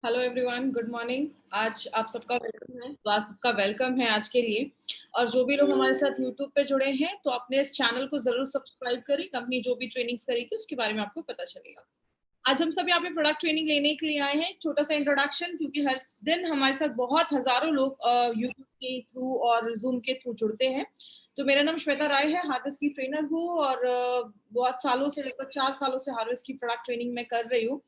Hello everyone, good morning. आज आप सबका वेलकम है। तो आज सबका वेलकम है आज के लिए। और जो भी लोग हमारे साथ यूट्यूब पे जुड़े हैं तो अपने इस चैनल को जरूर सब्सक्राइब करें। कंपनी जो भी ट्रेनिंग्स करेगी उसके बारे में आपको पता चलेगा। आज हम सब यहाँ पे प्रोडक्ट ट्रेनिंग लेने के लिए आए हैं। छोटा सा इंट्रोडक्शन, क्योंकि हर दिन हमारे साथ बहुत हजारों लोग यूट्यूब के थ्रू और जूम के थ्रू जुड़ते हैं। तो मेरा नाम श्वेता राय है, हार्वेस्ट की ट्रेनर हूँ और बहुत सालों से, लगभग 4 सालों से हार्वेस्ट की प्रोडक्ट ट्रेनिंग में कर रही हूँ।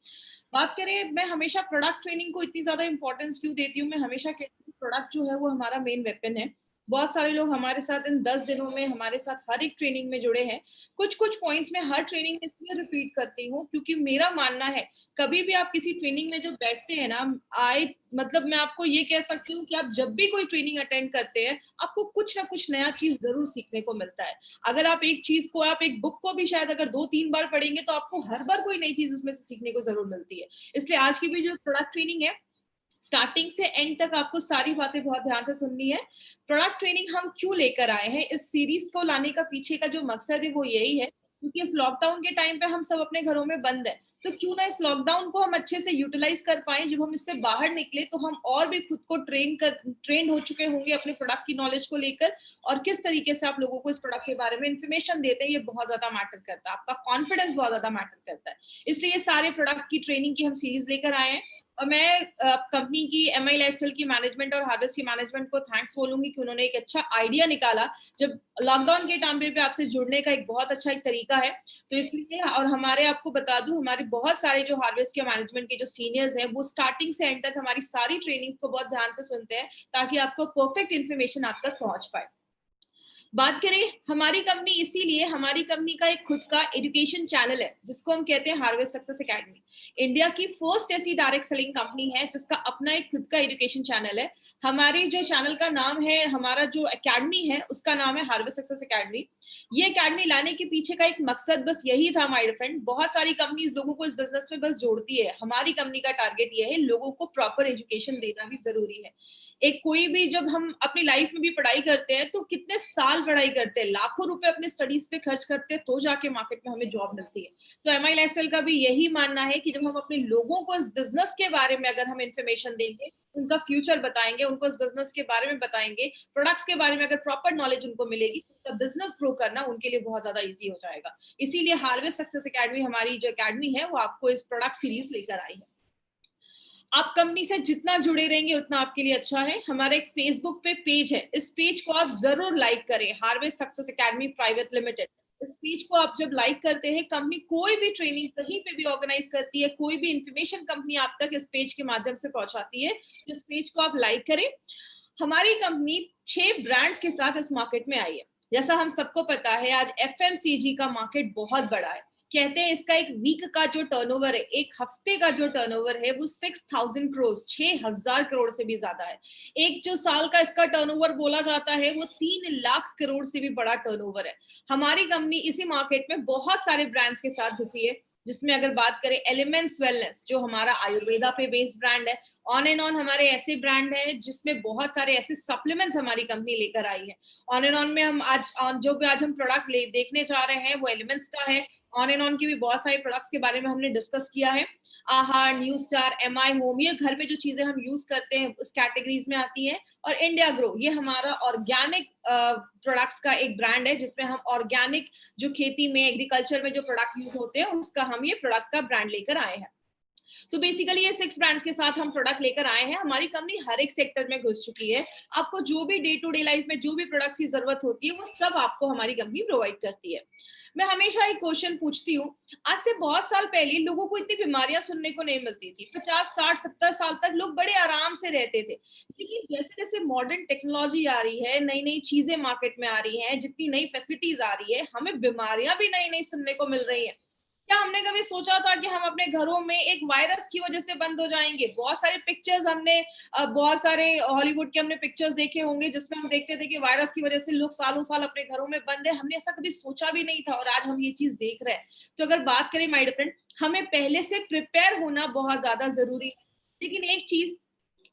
बात करें, मैं हमेशा प्रोडक्ट ट्रेनिंग को इतनी ज्यादा इंपॉर्टेंस क्यों देती हूँ। मैं हमेशा कहती हूँ प्रोडक्ट जो है वो हमारा मेन वेपन है। बहुत सारे लोग हमारे साथ इन 10 दिनों में हमारे साथ हर एक ट्रेनिंग में जुड़े हैं। कुछ कुछ पॉइंट्स में हर ट्रेनिंग में इसलिए रिपीट करती हूँ क्योंकि मेरा मानना है कभी भी आप किसी ट्रेनिंग में जब बैठते हैं ना, आई मतलब मैं आपको ये कह सकती हूँ कि आप जब भी कोई ट्रेनिंग अटेंड करते हैं आपको कुछ ना कुछ नया चीज जरूर सीखने को मिलता है। अगर आप एक चीज को, आप एक बुक को भी शायद अगर 2-3 बार पढ़ेंगे तो आपको हर बार कोई नई चीज उसमें से सीखने को जरूर मिलती है। इसलिए आज की भी जो प्रोडक्ट ट्रेनिंग है, स्टार्टिंग से एंड तक आपको सारी बातें बहुत ध्यान से सुननी है। प्रोडक्ट ट्रेनिंग हम क्यों लेकर आए हैं, इस सीरीज को लाने का पीछे का जो मकसद है वो यही है क्योंकि इस लॉकडाउन के टाइम पे हम सब अपने घरों में बंद है। तो क्यों ना इस लॉकडाउन को हम अच्छे से यूटिलाइज कर पाए। जब हम इससे बाहर निकले तो हम और भी खुद को ट्रेन हो चुके होंगे अपने प्रोडक्ट की नॉलेज को लेकर। और किस तरीके से आप लोगों को इस प्रोडक्ट के बारे में इंफॉर्मेशन देते हैं, ये बहुत ज्यादा मैटर करता है। आपका कॉन्फिडेंस बहुत ज्यादा मैटर करता है। इसलिए ये सारे प्रोडक्ट की ट्रेनिंग की हम सीरीज लेकर आए हैं। और मैं कंपनी की एमआई लाइफस्टाइल की मैनेजमेंट और हार्वेस्ट की मैनेजमेंट को थैंक्स बोलूंगी कि उन्होंने एक अच्छा आइडिया निकाला जब लॉकडाउन के टाइम पे आपसे जुड़ने का एक बहुत अच्छा एक तरीका है। तो इसलिए, और हमारे, आपको बता दूं, हमारे बहुत सारे जो हार्वेस्ट के मैनेजमेंट के जो सीनियर्स हैं वो स्टार्टिंग से एंड तक हमारी सारी ट्रेनिंग को बहुत ध्यान से सुनते हैं ताकि आपको परफेक्ट इन्फॉर्मेशन आप तक पहुंच पाए। बात करें हमारी कंपनी, इसीलिए हमारी कंपनी का एक खुद का एजुकेशन चैनल है जिसको हम कहते हैं हार्वेस्ट सक्सेस एकेडमी। इंडिया की फर्स्ट ऐसी डायरेक्ट सेलिंग कंपनी है जिसका अपना एक खुद का एजुकेशन चैनल है। हमारे जो चैनल का नाम है, हमारा जो एकेडमी है उसका नाम है हार्वेस्ट सक्सेस एकेडमी। ये एकेडमी लाने के पीछे का एक मकसद बस यही था माय फ्रेंड। बहुत सारी कंपनीज लोगों को इस बिजनेस में बस जोड़ती है, हमारी कंपनी का टारगेट ये है लोगों को प्रॉपर एजुकेशन देना भी जरूरी है। एक कोई भी, जब हम अपनी लाइफ में भी पढ़ाई करते हैं तो कितने साल पढ़ाई करते हैं, लाखों रुपए अपने स्टडीज पे खर्च करते हैं तो जाके मार्केट में हमें जॉब मिलती है। तो एमआई लाइफस्टाइल का भी यही मानना है कि जब हम अपने लोगों को इस बिजनेस के बारे में अगर हम इंफॉर्मेशन देंगे, उनका फ्यूचर बताएंगे, उनको इस बिजनेस के बारे में बताएंगे, प्रोडक्ट्स के बारे में अगर प्रॉपर नॉलेज उनको मिलेगी तो बिजनेस ग्रो करना उनके लिए बहुत ज्यादा ईजी हो जाएगा। इसीलिए हार्वेस्ट सक्सेस एकेडमी, हमारी जो एकेडमी है, वो आपको इस प्रोडक्ट सीरीज लेकर आई है। आप कंपनी से जितना जुड़े रहेंगे उतना आपके लिए अच्छा है। हमारा एक फेसबुक पे पेज है, इस पेज को आप जरूर लाइक करें, harvest success academy private limited. इस पेज को आप जब लाइक करते हैं, कंपनी कोई भी ट्रेनिंग कहीं पे भी ऑर्गेनाइज करती है, कोई भी इंफॉर्मेशन कंपनी आप तक इस पेज के माध्यम से पहुंचाती है, इस पेज को आप लाइक करें। हमारी कंपनी 6 ब्रांड्स के साथ इस मार्केट में आई है। जैसा हम सबको पता है, आज एफएमसीजी का मार्केट बहुत बड़ा है। कहते हैं इसका एक वीक का जो टर्नओवर है, एक हफ्ते का जो टर्नओवर है, वो 6,000 करोड़, 6,000 करोड़ से भी ज्यादा है। एक जो साल का इसका टर्नओवर बोला जाता है वो 3 लाख करोड़ से भी बड़ा टर्नओवर है। हमारी कंपनी इसी मार्केट में बहुत सारे ब्रांड्स के साथ घुसी है, जिसमें अगर बात करें एलिमेंट्स वेलनेस, जो हमारा आयुर्वेदा पे बेस्ड ब्रांड है। ऑन एंड ऑन हमारे ऐसे ब्रांड है जिसमें बहुत सारे ऐसे सप्लीमेंट्स हमारी कंपनी लेकर आई है। ऑन एंड ऑन में हम आज जो भी आज हम प्रोडक्ट देखने जा रहे हैं वो एलिमेंट्स का है। ऑन एंड ऑन की भी बहुत सारे प्रोडक्ट्स के बारे में हमने डिस्कस किया है। आहार, न्यू स्टार, एमआई होम, ये घर में जो चीजें हम यूज करते हैं उस कैटेगरीज में आती है। और इंडिया ग्रो, ये हमारा ऑर्गेनिक प्रोडक्ट्स का एक ब्रांड है जिसमें हम ऑर्गेनिक जो खेती में, एग्रीकल्चर में जो प्रोडक्ट यूज होते हैं उसका हम ये प्रोडक्ट का ब्रांड लेकर आए हैं। तो बेसिकली ये 6 ब्रांड्स के साथ हम प्रोडक्ट लेकर आए हैं। हमारी कंपनी हर एक सेक्टर में घुस चुकी है। आपको जो भी डे टू डे लाइफ में जो भी प्रोडक्ट्स की जरूरत होती है वो सब आपको हमारी कंपनी प्रोवाइड करती है। मैं हमेशा एक क्वेश्चन पूछती हूँ, आज से बहुत साल पहले लोगों को इतनी बीमारियां सुनने को नहीं मिलती थी। 50, 60, 70 साल तक लोग बड़े आराम से रहते थे। लेकिन जैसे जैसे मॉडर्न टेक्नोलॉजी आ रही है, नई नई चीजें मार्केट में आ रही हैं, जितनी नई फैसिलिटीज आ रही है, हमें बीमारियां भी नई नई सुनने को मिल रही हैं। क्या हमने कभी सोचा था कि हम अपने घरों में एक वायरस की वजह से बंद हो जाएंगे? बहुत सारे पिक्चर्स हमने, बहुत सारे हॉलीवुड के हमने पिक्चर्स देखे होंगे जिसमें हम देखते थे कि वायरस की वजह से लोग सालों साल अपने घरों में बंद है। हमने ऐसा कभी सोचा भी नहीं था और आज हम ये चीज देख रहे हैं। तो अगर बात करें माय डियर फ्रेंड, हमें पहले से प्रिपेयर होना बहुत ज्यादा जरूरी है। लेकिन एक चीज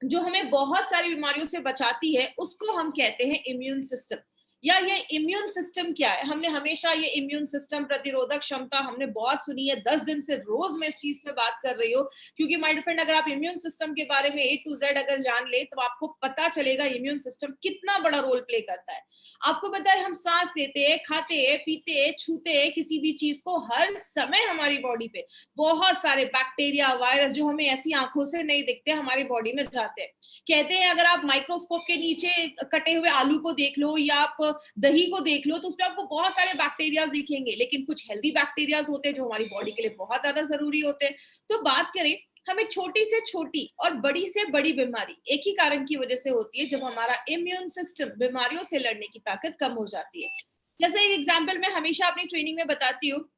जो हमें बहुत सारी बीमारियों से बचाती है उसको हम कहते हैं इम्यून सिस्टम। या ये इम्यून सिस्टम क्या है? हमने हमेशा ये इम्यून सिस्टम, प्रतिरोधक क्षमता हमने बहुत सुनी है, 10 दिन से रोज मैं इस चीज पे बात कर रही हूँ, क्योंकि माय डियर फ्रेंड, अगर आप इम्यून सिस्टम के बारे में A to Z अगर जान ले तो आपको पता चलेगा इम्यून सिस्टम कितना बड़ा रोल प्ले करता है। आपको पता है हम सांस लेते हैं, खाते हैं, पीते हैं, छूते हैं किसी भी चीज को, हर समय हमारी बॉडी पे बहुत सारे बैक्टीरिया, वायरस जो हमें ऐसी आंखों से नहीं दिखते हमारी बॉडी में जाते हैं। कहते हैं अगर आप माइक्रोस्कोप के नीचे कटे हुए आलू को देख लो या आप दही को देख लो तो उसमें आपको बहुत सारे बैक्टीरिया दिखेंगे, लेकिन कुछ हेल्दी बैक्टीरिया होते हैं जो हमारी बॉडी के लिए बहुत ज्यादा जरूरी होते हैं। तो बात करें, हमें छोटी से छोटी और बड़ी से बड़ी बीमारी एक ही कारण की वजह से होती है, जब हमारा इम्यून सिस्टम बीमारियों से लड़ने की ताकत कम हो जाती है। जैसे एक एग्जाम्पल मैं हमेशा अपनी ट्रेनिंग में बताती हूँ,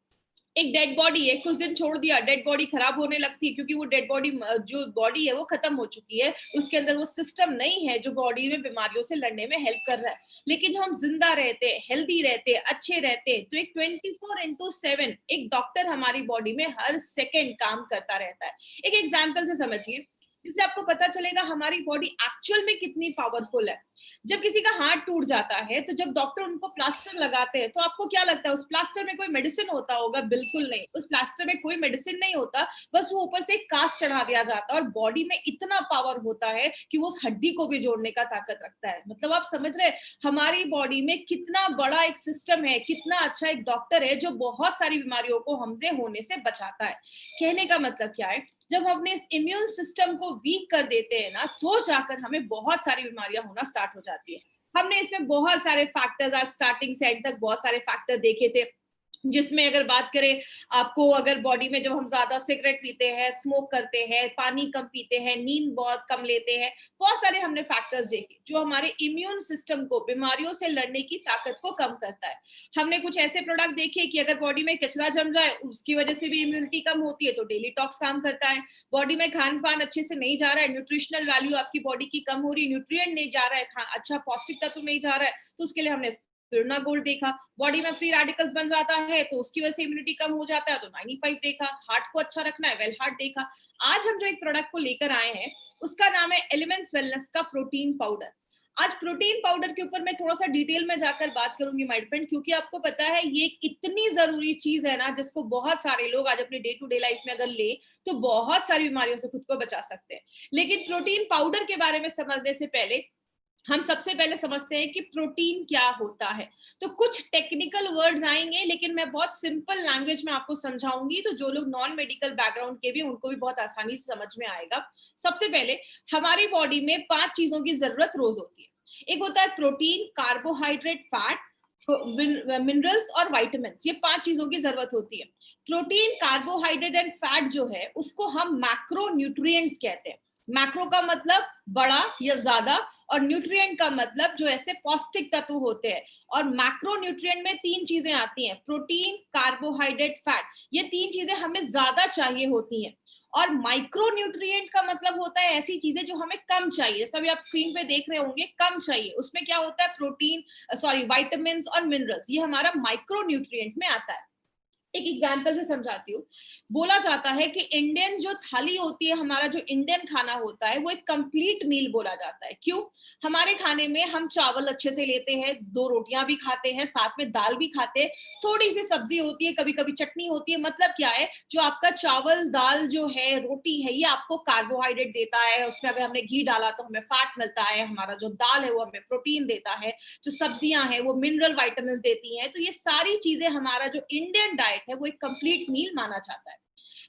एक डेड बॉडी है, कुछ दिन छोड़ दिया, डेड बॉडी खराब होने लगती है, क्योंकि वो डेड बॉडी, जो बॉडी है वो खत्म हो चुकी है, उसके अंदर वो सिस्टम नहीं है जो बॉडी में बीमारियों से लड़ने में हेल्प कर रहा है। लेकिन जो हम जिंदा रहते हैं, हेल्दी रहते हैं, अच्छे रहते हैं, तो एक 24/7 एक डॉक्टर हमारी बॉडी में हर सेकेंड काम करता रहता है। एक एग्जाम्पल से समझिए, जिससे आपको पता चलेगा हमारी बॉडी एक्चुअल में कितनी पावरफुल है। जब किसी का हाथ टूट जाता है तो जब डॉक्टर उनको प्लास्टर लगाते हैं तो आपको क्या लगता है उस प्लास्टर में कोई मेडिसिन होता होगा? बिल्कुल नहीं, उस प्लास्टर में कोई मेडिसिन नहीं होता, बस वो ऊपर से एक कास्ट चढ़ा दिया जाता है, और बॉडी में इतना पावर होता है कि वो उस हड्डी को भी जोड़ने का ताकत रखता है। मतलब आप समझ रहे हैं हमारी बॉडी में कितना बड़ा एक सिस्टम है, कितना अच्छा एक डॉक्टर है जो बहुत सारी बीमारियों को हमसे होने से बचाता है। कहने का मतलब क्या है, जब हम अपने इस इम्यून सिस्टम को वीक कर देते हैं ना, तो जाकर हमें बहुत सारी बीमारियां होना स्टार्ट हो जाती है। हमने इसमें बहुत सारे फैक्टर्स आज स्टार्टिंग से एंड तक बहुत सारे फैक्टर देखे थे, जिसमें अगर बात करें, आपको अगर बॉडी में जब हम ज्यादा सिगरेट पीते हैं, स्मोक करते हैं, पानी कम पीते हैं, नींद बहुत कम लेते हैं, बहुत सारे हमने फैक्टर्स देखे जो हमारे इम्यून सिस्टम को बीमारियों से लड़ने की ताकत को कम करता है। हमने कुछ ऐसे प्रोडक्ट देखे कि अगर बॉडी में कचरा जम जाए उसकी वजह से भी इम्यूनिटी कम होती है, तो डेली टॉक्स काम करता है। बॉडी में खान पान अच्छे से नहीं जा रहा है, न्यूट्रिशनल वैल्यू आपकी बॉडी की कम हो रही है, न्यूट्रिएंट नहीं जा रहा है, अच्छा पौष्टिक तत्व नहीं जा रहा है, तो उसके लिए हमने स्पिरुलिना गोल्ड देखा। बॉडी में फ्री रेडिकल्स बन जाता है तो उसकी वजह से इम्यूनिटी कम हो जाता है, तो 95 देखा। हार्ट को अच्छा रखना है, वेल हार्ट देखा। आज हम जो एक प्रोडक्ट को लेकर आए हैं उसका नाम है एलिमेंट्स वेलनेस का प्रोटीन पाउडर। आज प्रोटीन पाउडर के ऊपर मैं थोड़ा सा डिटेल में जाकर बात करूंगी माय फ्रेंड, क्योंकि आपको पता है ये एक इतनी जरूरी चीज है ना, जिसको बहुत सारे लोग आज अपने डे टू डे लाइफ में अगर ले तो बहुत सारी बीमारियों से खुद को बचा सकते हैं। लेकिन प्रोटीन पाउडर के बारे में समझने से पहले हम सबसे पहले समझते हैं कि प्रोटीन क्या होता है। तो कुछ टेक्निकल वर्ड्स आएंगे, लेकिन मैं बहुत सिंपल लैंग्वेज में आपको समझाऊंगी, तो जो लोग नॉन मेडिकल बैकग्राउंड के भी उनको भी बहुत आसानी से समझ में आएगा। सबसे पहले, हमारी बॉडी में 5 चीजों की जरूरत रोज होती है। एक होता है प्रोटीन, कार्बोहाइड्रेट, फैट, मिनरल्स और वाइटामिन। ये 5 चीजों की जरूरत होती है। प्रोटीन, कार्बोहाइड्रेट एंड फैट जो है उसको हम मैक्रो न्यूट्रिएंट्स कहते हैं। मैक्रो का मतलब बड़ा या ज्यादा, और न्यूट्रिएंट का मतलब जो ऐसे पौष्टिक तत्व होते हैं। और मैक्रो न्यूट्रिएंट में 3 चीजें आती हैं, प्रोटीन, कार्बोहाइड्रेट, फैट। ये 3 चीजें हमें ज्यादा चाहिए होती हैं। और माइक्रो न्यूट्रिएंट का मतलब होता है ऐसी चीजें जो हमें कम चाहिए, जैसा भी आप स्क्रीन पे देख रहे होंगे, कम चाहिए। उसमें क्या होता है, प्रोटीन, वाइटामिन और मिनरल्स, ये हमारा माइक्रो न्यूट्रिएंट में आता है। एक एग्जाम्पल से समझाती हूँ। बोला जाता है कि इंडियन जो थाली होती है, हमारा जो इंडियन खाना होता है वो एक कंप्लीट मील बोला जाता है। क्यों? हमारे खाने में हम चावल अच्छे से लेते हैं, 2 रोटियां भी खाते हैं, साथ में दाल भी खाते हैं, थोड़ी सी सब्जी होती है, कभी कभी चटनी होती है। मतलब क्या है, जो आपका चावल, दाल जो है, रोटी है, ये आपको कार्बोहाइड्रेट देता है, उसमें अगर हमने घी डाला तो हमें फैट मिलता है, हमारा जो दाल है वो हमें प्रोटीन देता है, जो सब्जियां हैं वो मिनरल वाइटामिन देती हैं। तो ये सारी चीजें, हमारा जो इंडियन डाइट है वो एक कंप्लीट मील माना जाता है।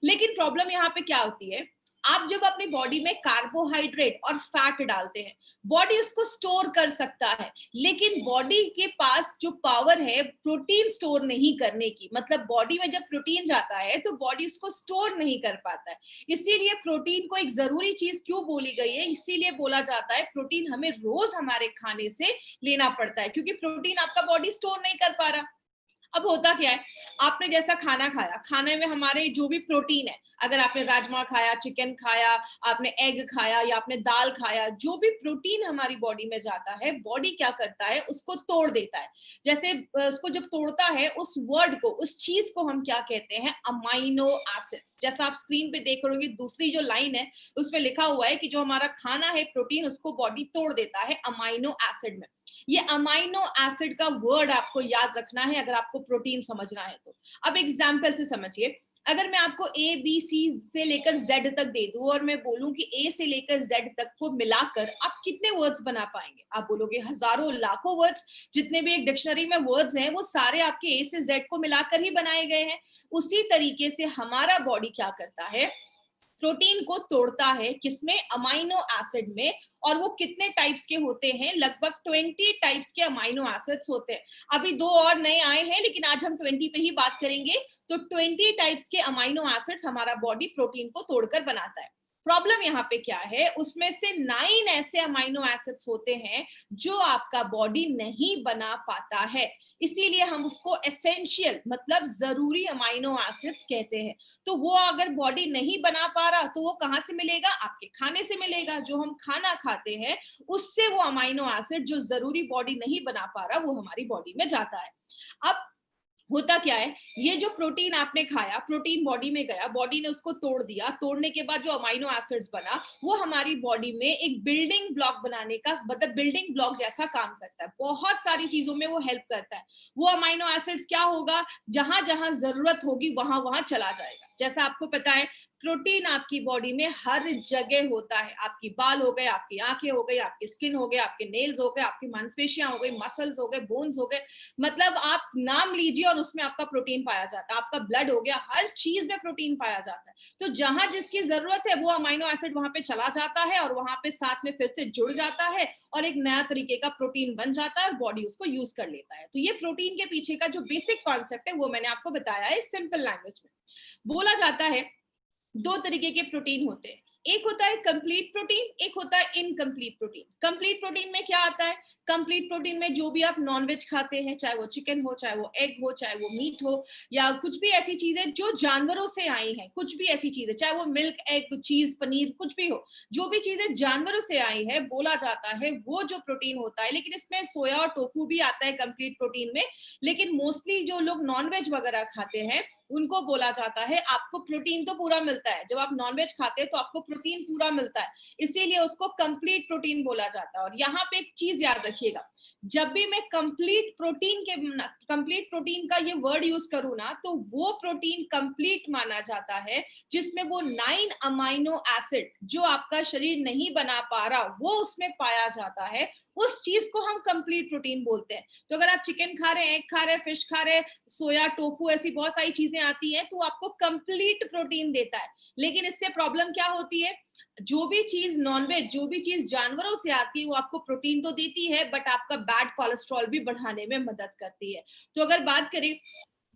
लेकिन प्रॉब्लम यहाँ पे क्या होती है, आप जब अपनी बॉडी में कार्बोहाइड्रेट और फैट डालते हैं, बॉडी उसको स्टोर कर सकता है, लेकिन बॉडी के पास जो पावर है प्रोटीन स्टोर नहीं करने की, मतलब बॉडी में जब प्रोटीन जाता है तो बॉडी उसको स्टोर नहीं कर पाता है। इसीलिए प्रोटीन को एक जरूरी चीज क्यों बोली गई है, इसीलिए बोला जाता है प्रोटीन हमें रोज हमारे खाने से लेना पड़ता है, क्योंकि प्रोटीन आपका बॉडी स्टोर नहीं कर पा रहा। अब होता क्या है, आपने जैसा खाना खाया, खाने में हमारे जो भी प्रोटीन है, अगर आपने राजमा खाया, चिकन खाया, आपने एग खाया या आपने दाल खाया, जो भी प्रोटीन हमारी बॉडी में जाता है, बॉडी क्या करता है, उसको तोड़ देता है। जैसे उसको जब तोड़ता है, उस वर्ड को, उस चीज को हम क्या कहते हैं, अमाइनो एसिड्स। जैसा आप स्क्रीन पे देख रहे होंगे, दूसरी जो लाइन है उसमें लिखा हुआ है कि जो हमारा खाना है प्रोटीन, उसको बॉडी तोड़ देता है अमाइनो एसिड में। ये अमाइनो एसिड का वर्ड आपको याद रखना है अगर आपको प्रोटीन समझना है तो। अब एग्जाम्पल से समझिए, अगर मैं आपको ए बी सी से लेकर जेड तक दे दूं और मैं बोलूं कि ए से लेकर जेड तक को मिलाकर आप कितने वर्ड्स बना पाएंगे? आप बोलोगे हजारों लाखों वर्ड्स। जितने भी एक डिक्शनरी में वर्ड्स हैं वो सारे आपके ए से जेड को मिलाकर ही बनाए गए हैं। उसी तरीके से हमारा बॉडी क्या करता है, प्रोटीन को तोड़ता है, किसमें, अमाइनो एसिड में। और वो कितने टाइप्स के होते हैं, लगभग 20 टाइप्स के अमाइनो एसिड्स होते हैं। अभी 2 और नए आए हैं लेकिन आज हम 20 पे ही बात करेंगे। तो 20 टाइप्स के अमाइनो एसिड्स हमारा बॉडी प्रोटीन को तोड़कर बनाता है। प्रॉब्लम यहाँ पे क्या है, उसमें से 9 ऐसे अमाइनो एसिड्स होते हैं जो आपका बॉडी नहीं बना पाता है। इसीलिए हम उसको एसेंशियल मतलब जरूरी अमाइनो एसिड्स कहते हैं। तो वो अगर बॉडी नहीं बना पा रहा तो वो कहां से मिलेगा, आपके खाने से मिलेगा। जो हम खाना खाते हैं उससे वो अमाइनो एसिड जो जरूरी बॉडी नहीं बना पा रहा वो हमारी बॉडी में जाता है। अब होता क्या है, ये जो प्रोटीन आपने खाया, प्रोटीन बॉडी में गया, बॉडी ने उसको तोड़ दिया, तोड़ने के बाद जो अमाइनो एसिड्स बना वो हमारी बॉडी में एक बिल्डिंग ब्लॉक बनाने का, मतलब बिल्डिंग ब्लॉक जैसा काम करता है। बहुत सारी चीजों में वो हेल्प करता है। वो अमाइनो एसिड्स क्या होगा, जहां जहां जरूरत होगी वहां वहां चला जाएगा। जैसा आपको पता है, प्रोटीन आपकी बॉडी में हर जगह होता है। आपकी बाल हो गए, आपकी आंखें हो गई, आपकी स्किन हो गए, आपके नेल्स हो गए, आपकी मांसपेशियां हो गई, मसल्स हो गए, बोन्स हो गए, मतलब आप नाम लीजिए और उसमें आपका प्रोटीन पाया जाता है। आपका ब्लड हो गया, हर चीज में प्रोटीन पाया जाता है। तो जहां जिसकी जरूरत है वो अमाइनो एसिड वहां पे चला जाता है और वहां पे साथ में फिर से जुड़ जाता है और एक नया तरीके का प्रोटीन बन जाता है और बॉडी उसको यूज कर लेता है। तो ये प्रोटीन के पीछे का जो बेसिक कॉन्सेप्ट है वो मैंने आपको बताया है सिंपल लैंग्वेज में। बोला जाता है 2 तरीके के प्रोटीन होते हैं, एक होता है कंप्लीट प्रोटीन, एक होता है इनकम्प्लीट प्रोटीन। कंप्लीट प्रोटीन में क्या आता है, कंप्लीट प्रोटीन में जो भी आप नॉनवेज खाते हैं, चाहे वो चिकन हो, चाहे वो एग हो, चाहे वो मीट हो, या कुछ भी ऐसी चीजें जो जानवरों से आई हैं, कुछ भी ऐसी चीजें, चाहे वो मिल्क, एग, चीज, पनीर, कुछ भी हो, जो भी चीजें जानवरों से आई है, बोला जाता है वो जो प्रोटीन होता है। लेकिन इसमें सोया और टोफू भी आता है कंप्लीट प्रोटीन में। लेकिन मोस्टली जो लोग नॉनवेज वगैरह खाते हैं उनको बोला जाता है आपको प्रोटीन तो पूरा मिलता है, जब आप नॉनवेज खाते हैं तो आपको प्रोटीन पूरा मिलता है, इसीलिए उसको कंप्लीट प्रोटीन बोला जाता है। और यहाँ पे एक चीज याद रखिएगा, जब भी मैं कंप्लीट प्रोटीन का ये वर्ड यूज करूँ ना, तो वो प्रोटीन कंप्लीट माना जाता है जिसमें वो 9 अमाइनो एसिड जो आपका शरीर नहीं बना पा रहा वो उसमें पाया जाता है। उस चीज को हम कंप्लीट प्रोटीन बोलते हैं। तो अगर आप चिकन खा रहे हैं, एग खा रहे हैं, फिश खा रहे हैं, सोया, टोफू, ऐसी बहुत सारी चीजें आती हैं, तो आपको कंप्लीट प्रोटीन देता है। लेकिन इससे प्रॉब्लम क्या होती है, जो भी चीज नॉनवेज, जो भी चीज जानवरों से आती है वो आपको प्रोटीन तो देती है बट आपका बैड कोलेस्ट्रॉल भी बढ़ाने में मदद करती है। तो अगर बात करें,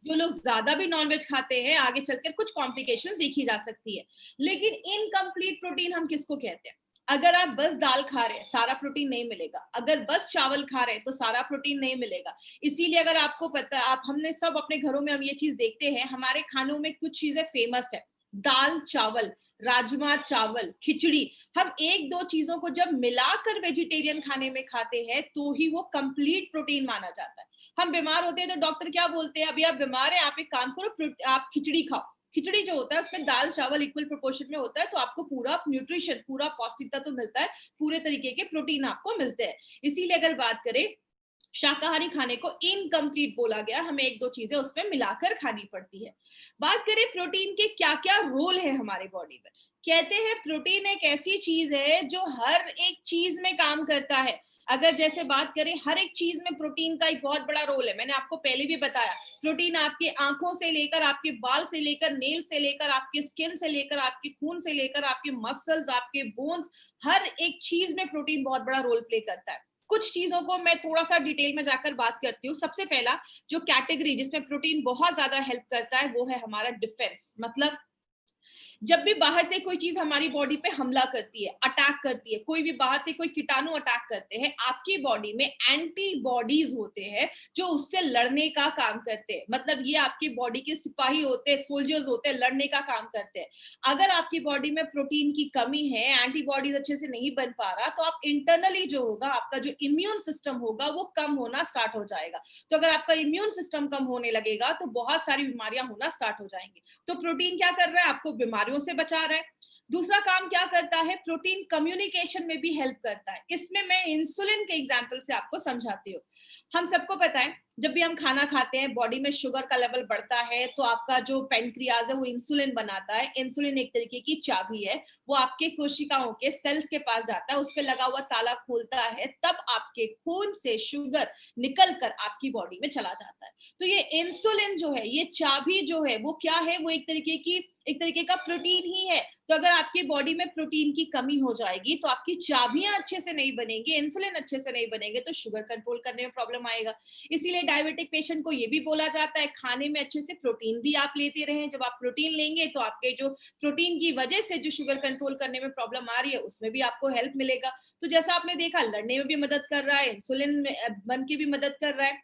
जो लोग ज्यादा भी नॉनवेज खाते हैं आगे चलकर कुछ कॉम्प्लिकेशंस देखी जा सकती है। लेकिन इनकम्प्लीट प्रोटीन हम किसको कहते हैं, अगर आप बस दाल खा रहे हैं सारा प्रोटीन नहीं मिलेगा, अगर बस चावल खा रहे हैं तो सारा प्रोटीन नहीं मिलेगा। इसीलिए अगर आपको पता, आप, हमने सब अपने घरों में हम ये चीज देखते हैं, हमारे खानों में कुछ चीजें फेमस है, दाल चावल, राजमा चावल, खिचड़ी। हम एक दो चीजों को जब मिलाकर वेजिटेरियन खाने में खाते हैं तो ही वो कंप्लीट प्रोटीन माना जाता है। हम बीमार होते हैं तो डॉक्टर क्या बोलते हैं, अभी आप बीमार हैं, आप एक काम करो, आप खिचड़ी खाओ। खिचड़ी जो होता है उसमें दाल चावल इक्वल प्रोपोर्शन में होता है, तो आपको पूरा न्यूट्रिशन, पूरा पौष्टिक तत्व मिलता है, पूरे तरीके के प्रोटीन आपको मिलते हैं। इसीलिए अगर बात करें, शाकाहारी खाने को इनकम्प्लीट बोला गया, हमें एक दो चीजें उसमें मिलाकर खानी पड़ती है। बात करें प्रोटीन के क्या क्या रोल है हमारे बॉडी में, कहते हैं प्रोटीन एक ऐसी चीज है जो हर एक चीज में काम करता है। अगर जैसे बात करें, हर एक चीज में प्रोटीन का एक बहुत बड़ा रोल है। मैंने आपको पहले भी बताया, प्रोटीन आपकी आंखों से लेकर, आपके बाल से लेकर, नेल से लेकर, आपकी स्किन से लेकर, आपके खून से लेकर, आपके मसल्स, आपके बोन्स, हर एक चीज में प्रोटीन बहुत बड़ा रोल प्ले करता है। कुछ चीजों को मैं थोड़ा सा डिटेल में जाकर बात करती हूँ। सबसे पहला जो कैटेगरी जिसमें प्रोटीन बहुत ज्यादा हेल्प करता है वो है हमारा डिफेंस। मतलब जब भी बाहर से कोई चीज हमारी बॉडी पे हमला करती है, अटैक करती है, कोई भी बाहर से कोई कीटाणु अटैक करते हैं, आपकी बॉडी में एंटीबॉडीज होते हैं जो उससे लड़ने का काम करते हैं। मतलब ये आपकी बॉडी के सिपाही होते हैं, सोल्जर्स होते हैं, लड़ने का काम करते हैं। अगर आपकी बॉडी में प्रोटीन की कमी है, एंटीबॉडीज अच्छे से नहीं बन पा रहा, तो आप इंटरनली जो होगा, आपका जो इम्यून सिस्टम होगा वो कम होना स्टार्ट हो जाएगा। तो अगर आपका इम्यून सिस्टम कम होने लगेगा तो बहुत सारी बीमारियां होना स्टार्ट हो जाएंगी। तो प्रोटीन क्या कर रहा है? आपको बीमारियों से बचा रहा है। दूसरा काम क्या करता है? प्रोटीन कम्युनिकेशन में भी हेल्प करता है। इसमें मैं इंसुलिन के एग्जांपल से आपको समझाती हूँ। हम सबको पता है, जब भी हम खाना खाते हैं, बॉडी में शुगर का लेवल बढ़ता है, तो आपका जो पेनक्रियाज है वो इंसुलिन बनाता है। इंसुलिन एक तरीके की चाबी है, वो आपके कोशिकाओं के सेल्स के पास जाता है, उस पर लगा हुआ ताला खोलता है, तब आपके खून से शुगर निकल कर आपकी बॉडी में चला जाता है। तो ये इंसुलिन जो है, ये चाबी जो है, वो क्या है? वो एक तरीके का प्रोटीन ही है। तो अगर आपकी बॉडी में प्रोटीन की कमी हो जाएगी तो आपकी चाबियां अच्छे से नहीं बनेंगी, इंसुलिन अच्छे से नहीं बनेंगे, तो शुगर कंट्रोल करने में प्रॉब्लम आएगा। इसीलिए डायबिटिक पेशेंट को ये भी बोला जाता है, खाने में अच्छे से प्रोटीन भी आप लेते रहें। जब आप प्रोटीन लेंगे तो आपके जो प्रोटीन की वजह से जो शुगर कंट्रोल करने में प्रॉब्लम आ रही है, उसमें भी आपको हेल्प मिलेगा। तो जैसा आपने देखा, लड़ने में भी मदद कर रहा है, इंसुलिन बन के भी मदद कर रहा है।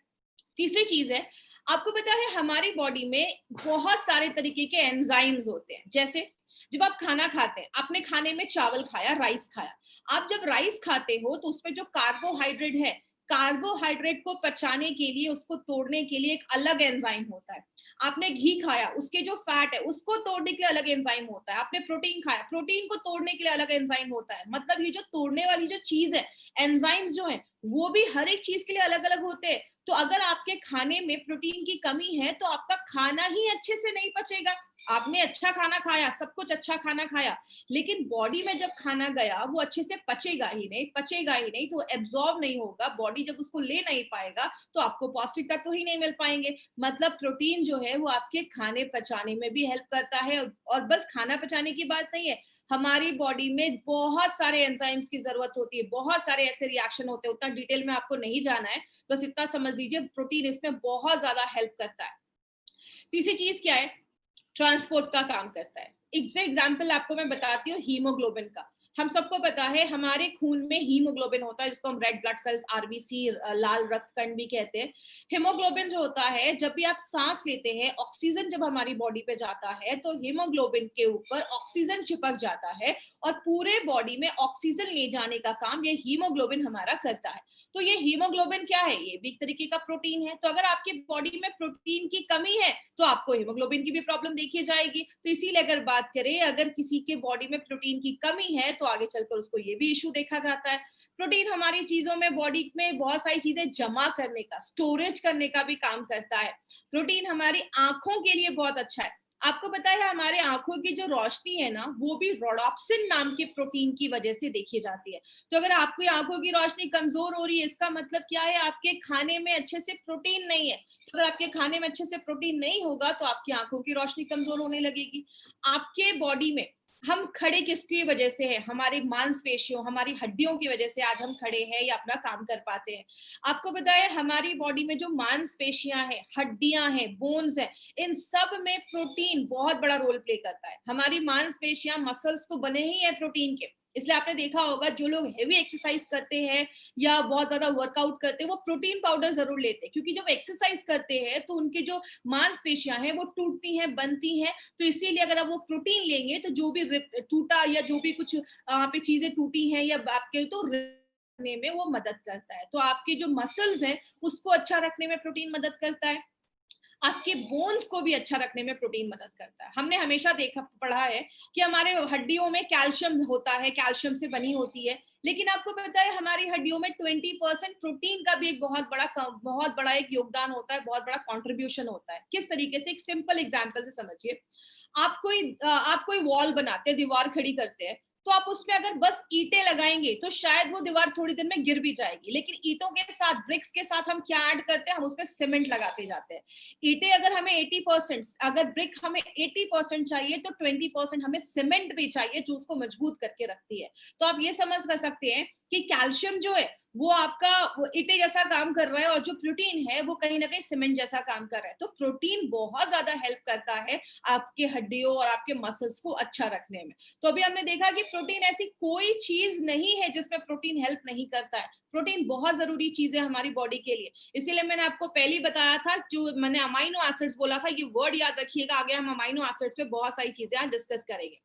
तीसरी चीज है, आपको पता है हमारी बॉडी में बहुत सारे तरीके के एंजाइम्स होते हैं। जैसे जब आप खाना खाते हैं, आपने खाने में चावल खाया, राइस खाया, आप जब राइस खाते हो तो उसमें जो कार्बोहाइड्रेट है, कार्बोहाइड्रेट को पचाने के लिए, उसको तोड़ने के लिए एक अलग एंजाइम होता है। आपने घी खाया, उसके जो फैट है उसको तोड़ने के लिए अलग एंजाइम होता है। आपने प्रोटीन खाया, प्रोटीन को तोड़ने के लिए अलग एंजाइम होता है। मतलब ये जो तोड़ने वाली जो चीज है, एंजाइम्स जो है, वो भी हर एक चीज के लिए अलग अलग होते हैं। तो अगर आपके खाने में प्रोटीन की कमी है तो आपका खाना ही अच्छे से नहीं पचेगा। आपने अच्छा खाना खाया, सब कुछ अच्छा खाना खाया, लेकिन बॉडी में जब खाना गया वो अच्छे से पचेगा ही नहीं, तो एब्जॉर्ब नहीं होगा। बॉडी जब उसको ले नहीं पाएगा तो आपको पौष्टिक तत्व ही नहीं मिल पाएंगे। मतलब प्रोटीन जो है वो आपके खाने पचाने में भी हेल्प करता है। और बस खाना पचाने की बात नहीं है, हमारी बॉडी में बहुत सारे एंजाइम्स की जरूरत होती है, बहुत सारे ऐसे रिएक्शन होते हैं। उतना डिटेल में आपको नहीं जाना है, बस इतना समझ लीजिए, प्रोटीन इसमें बहुत ज्यादा हेल्प करता है। तीसरी चीज क्या है? ट्रांसपोर्ट का काम करता है। इसमें एग्जाम्पल आपको मैं बताती हूँ हीमोग्लोबिन का। हम सबको पता है हमारे खून में हीमोग्लोबिन होता है, जिसको हम रेड ब्लड सेल्स, आरबीसी, लाल रक्त कण भी कहते हैं। हीमोग्लोबिन जो होता है, जब भी आप सांस लेते हैं, ऑक्सीजन जब हमारी बॉडी पे जाता है तो हीमोग्लोबिन के ऊपर ऑक्सीजन चिपक जाता है और पूरे बॉडी में ऑक्सीजन ले जाने का काम ये हीमोग्लोबिन हमारा करता है। तो ये हीमोग्लोबिन क्या है? ये भी एक तरीके का प्रोटीन है। तो अगर आपकी बॉडी में प्रोटीन की कमी है तो आपको हीमोग्लोबिन की भी प्रॉब्लम देखी जाएगी। तो इसीलिए अगर बात करें, अगर किसी के बॉडी में प्रोटीन की कमी है तो आगे चलकर उसको ये भी इशू देखा जाता है। प्रोटीन हमारी चीजों में, बॉडी में बहुत सारी चीजें जमा करने का, स्टोरेज करने का भी काम करता है। प्रोटीन हमारी आंखों के लिए बहुत अच्छा है। आपको पता है हमारे आंखों की जो रोशनी है ना, वो भी रोडॉप्सिन नाम के प्रोटीन की वजह से देखी जाती है। तो अगर आपकी आंखों की रोशनी कमजोर हो रही है, इसका मतलब क्या है? आपके खाने में अच्छे से प्रोटीन नहीं है। तो अगर आपके खाने में अच्छे से प्रोटीन नहीं होगा तो आपकी आंखों की रोशनी कमजोर होने लगेगी। आपके बॉडी में हम खड़े किसकी वजह से हैं? हमारी मांसपेशियों, हमारी हड्डियों की वजह से आज हम खड़े हैं या अपना काम कर पाते हैं। आपको पता है हमारी बॉडी में जो मांसपेशियां हैं, हड्डियां हैं, बोन्स हैं, इन सब में प्रोटीन बहुत बड़ा रोल प्ले करता है। हमारी मांसपेशियां, मसल्स तो बने ही हैं प्रोटीन के। इसलिए आपने देखा होगा जो लोग हेवी एक्सरसाइज करते हैं या बहुत ज्यादा वर्कआउट करते हैं, वो प्रोटीन पाउडर जरूर लेते हैं, क्योंकि जब एक्सरसाइज करते हैं तो उनके जो मांसपेशियां हैं वो टूटती हैं, बनती हैं। तो इसीलिए अगर आप वो प्रोटीन लेंगे तो जो भी टूटा या जो भी कुछ वहां पे चीजें टूटी हैं या आपके, तो रखने में वो मदद करता है। तो आपके जो मसल्स हैं उसको अच्छा रखने में प्रोटीन मदद करता है। आपके बोन्स को भी अच्छा रखने में प्रोटीन मदद करता है। हमने हमेशा देखा, पढ़ा है कि हमारे हड्डियों में कैल्शियम होता है, कैल्शियम से बनी होती है, लेकिन आपको पता है हमारी हड्डियों में 20% प्रोटीन का भी एक बहुत बड़ा एक योगदान होता है, बहुत बड़ा कंट्रीब्यूशन होता है। किस तरीके से? एक सिंपल एग्जांपल से समझिए। आप कोई वॉल बनाते हैं, दीवार खड़ी करते हैं, तो आप उसमें अगर बस ईंटें लगाएंगे तो शायद वो दीवार थोड़ी देर में गिर भी जाएगी। लेकिन ईंटों के साथ, ब्रिक्स के साथ हम क्या ऐड करते हैं? हम उसमें सीमेंट लगाते जाते हैं। ईंटें अगर हमें 80%, अगर ब्रिक हमें 80% चाहिए तो 20% हमें सीमेंट भी चाहिए, जो उसको मजबूत करके रखती है। तो आप ये समझ कर सकते हैं कि कैल्शियम जो है वो आपका ईंटे जैसा काम कर रहा है और जो प्रोटीन है वो कहीं ना कहीं सीमेंट जैसा काम कर रहा है। तो प्रोटीन बहुत ज्यादा हेल्प करता है आपके हड्डियों और आपके मसल्स को अच्छा रखने में। तो अभी हमने देखा कि प्रोटीन ऐसी कोई चीज नहीं है जिसमें प्रोटीन हेल्प नहीं करता है। प्रोटीन बहुत जरूरी चीज है हमारी बॉडी के लिए। इसीलिए मैंने आपको पहले ही बताया था, जो मैंने अमाइनो एसिड्स बोला था, ये वर्ड याद रखिएगा, आगे हम अमाइनो एसिड्स पे बहुत सारी चीजें आज डिस्कस करेंगे।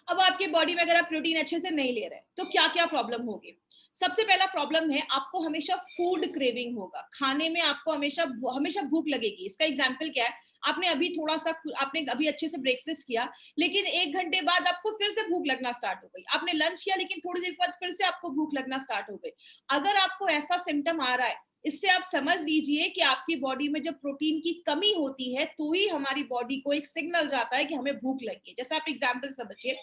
अब आपकी बॉडी में अगर आप प्रोटीन अच्छे से नहीं ले रहे तो क्या क्या प्रॉब्लम होगी। सबसे पहला प्रॉब्लम है, आपको हमेशा फूड क्रेविंग होगा। खाने में आपको हमेशा हमेशा भूख लगेगी। इसका एग्जांपल क्या है, आपने अभी थोड़ा सा, आपने अभी अच्छे से ब्रेकफास्ट किया, लेकिन 1 घंटे बाद आपको फिर से भूख लगना स्टार्ट हो गई। आपने लंच किया, लेकिन थोड़ी देर बाद फिर से आपको भूख लगना स्टार्ट हो गई। अगर आपको ऐसा सिम्टम आ रहा है, इससे आप समझ लीजिए कि आपकी बॉडी में जब प्रोटीन की कमी होती है तो ही हमारी बॉडी को एक सिग्नल जाता है कि हमें भूख लगी है। जैसे आप एग्जाम्पल समझिए,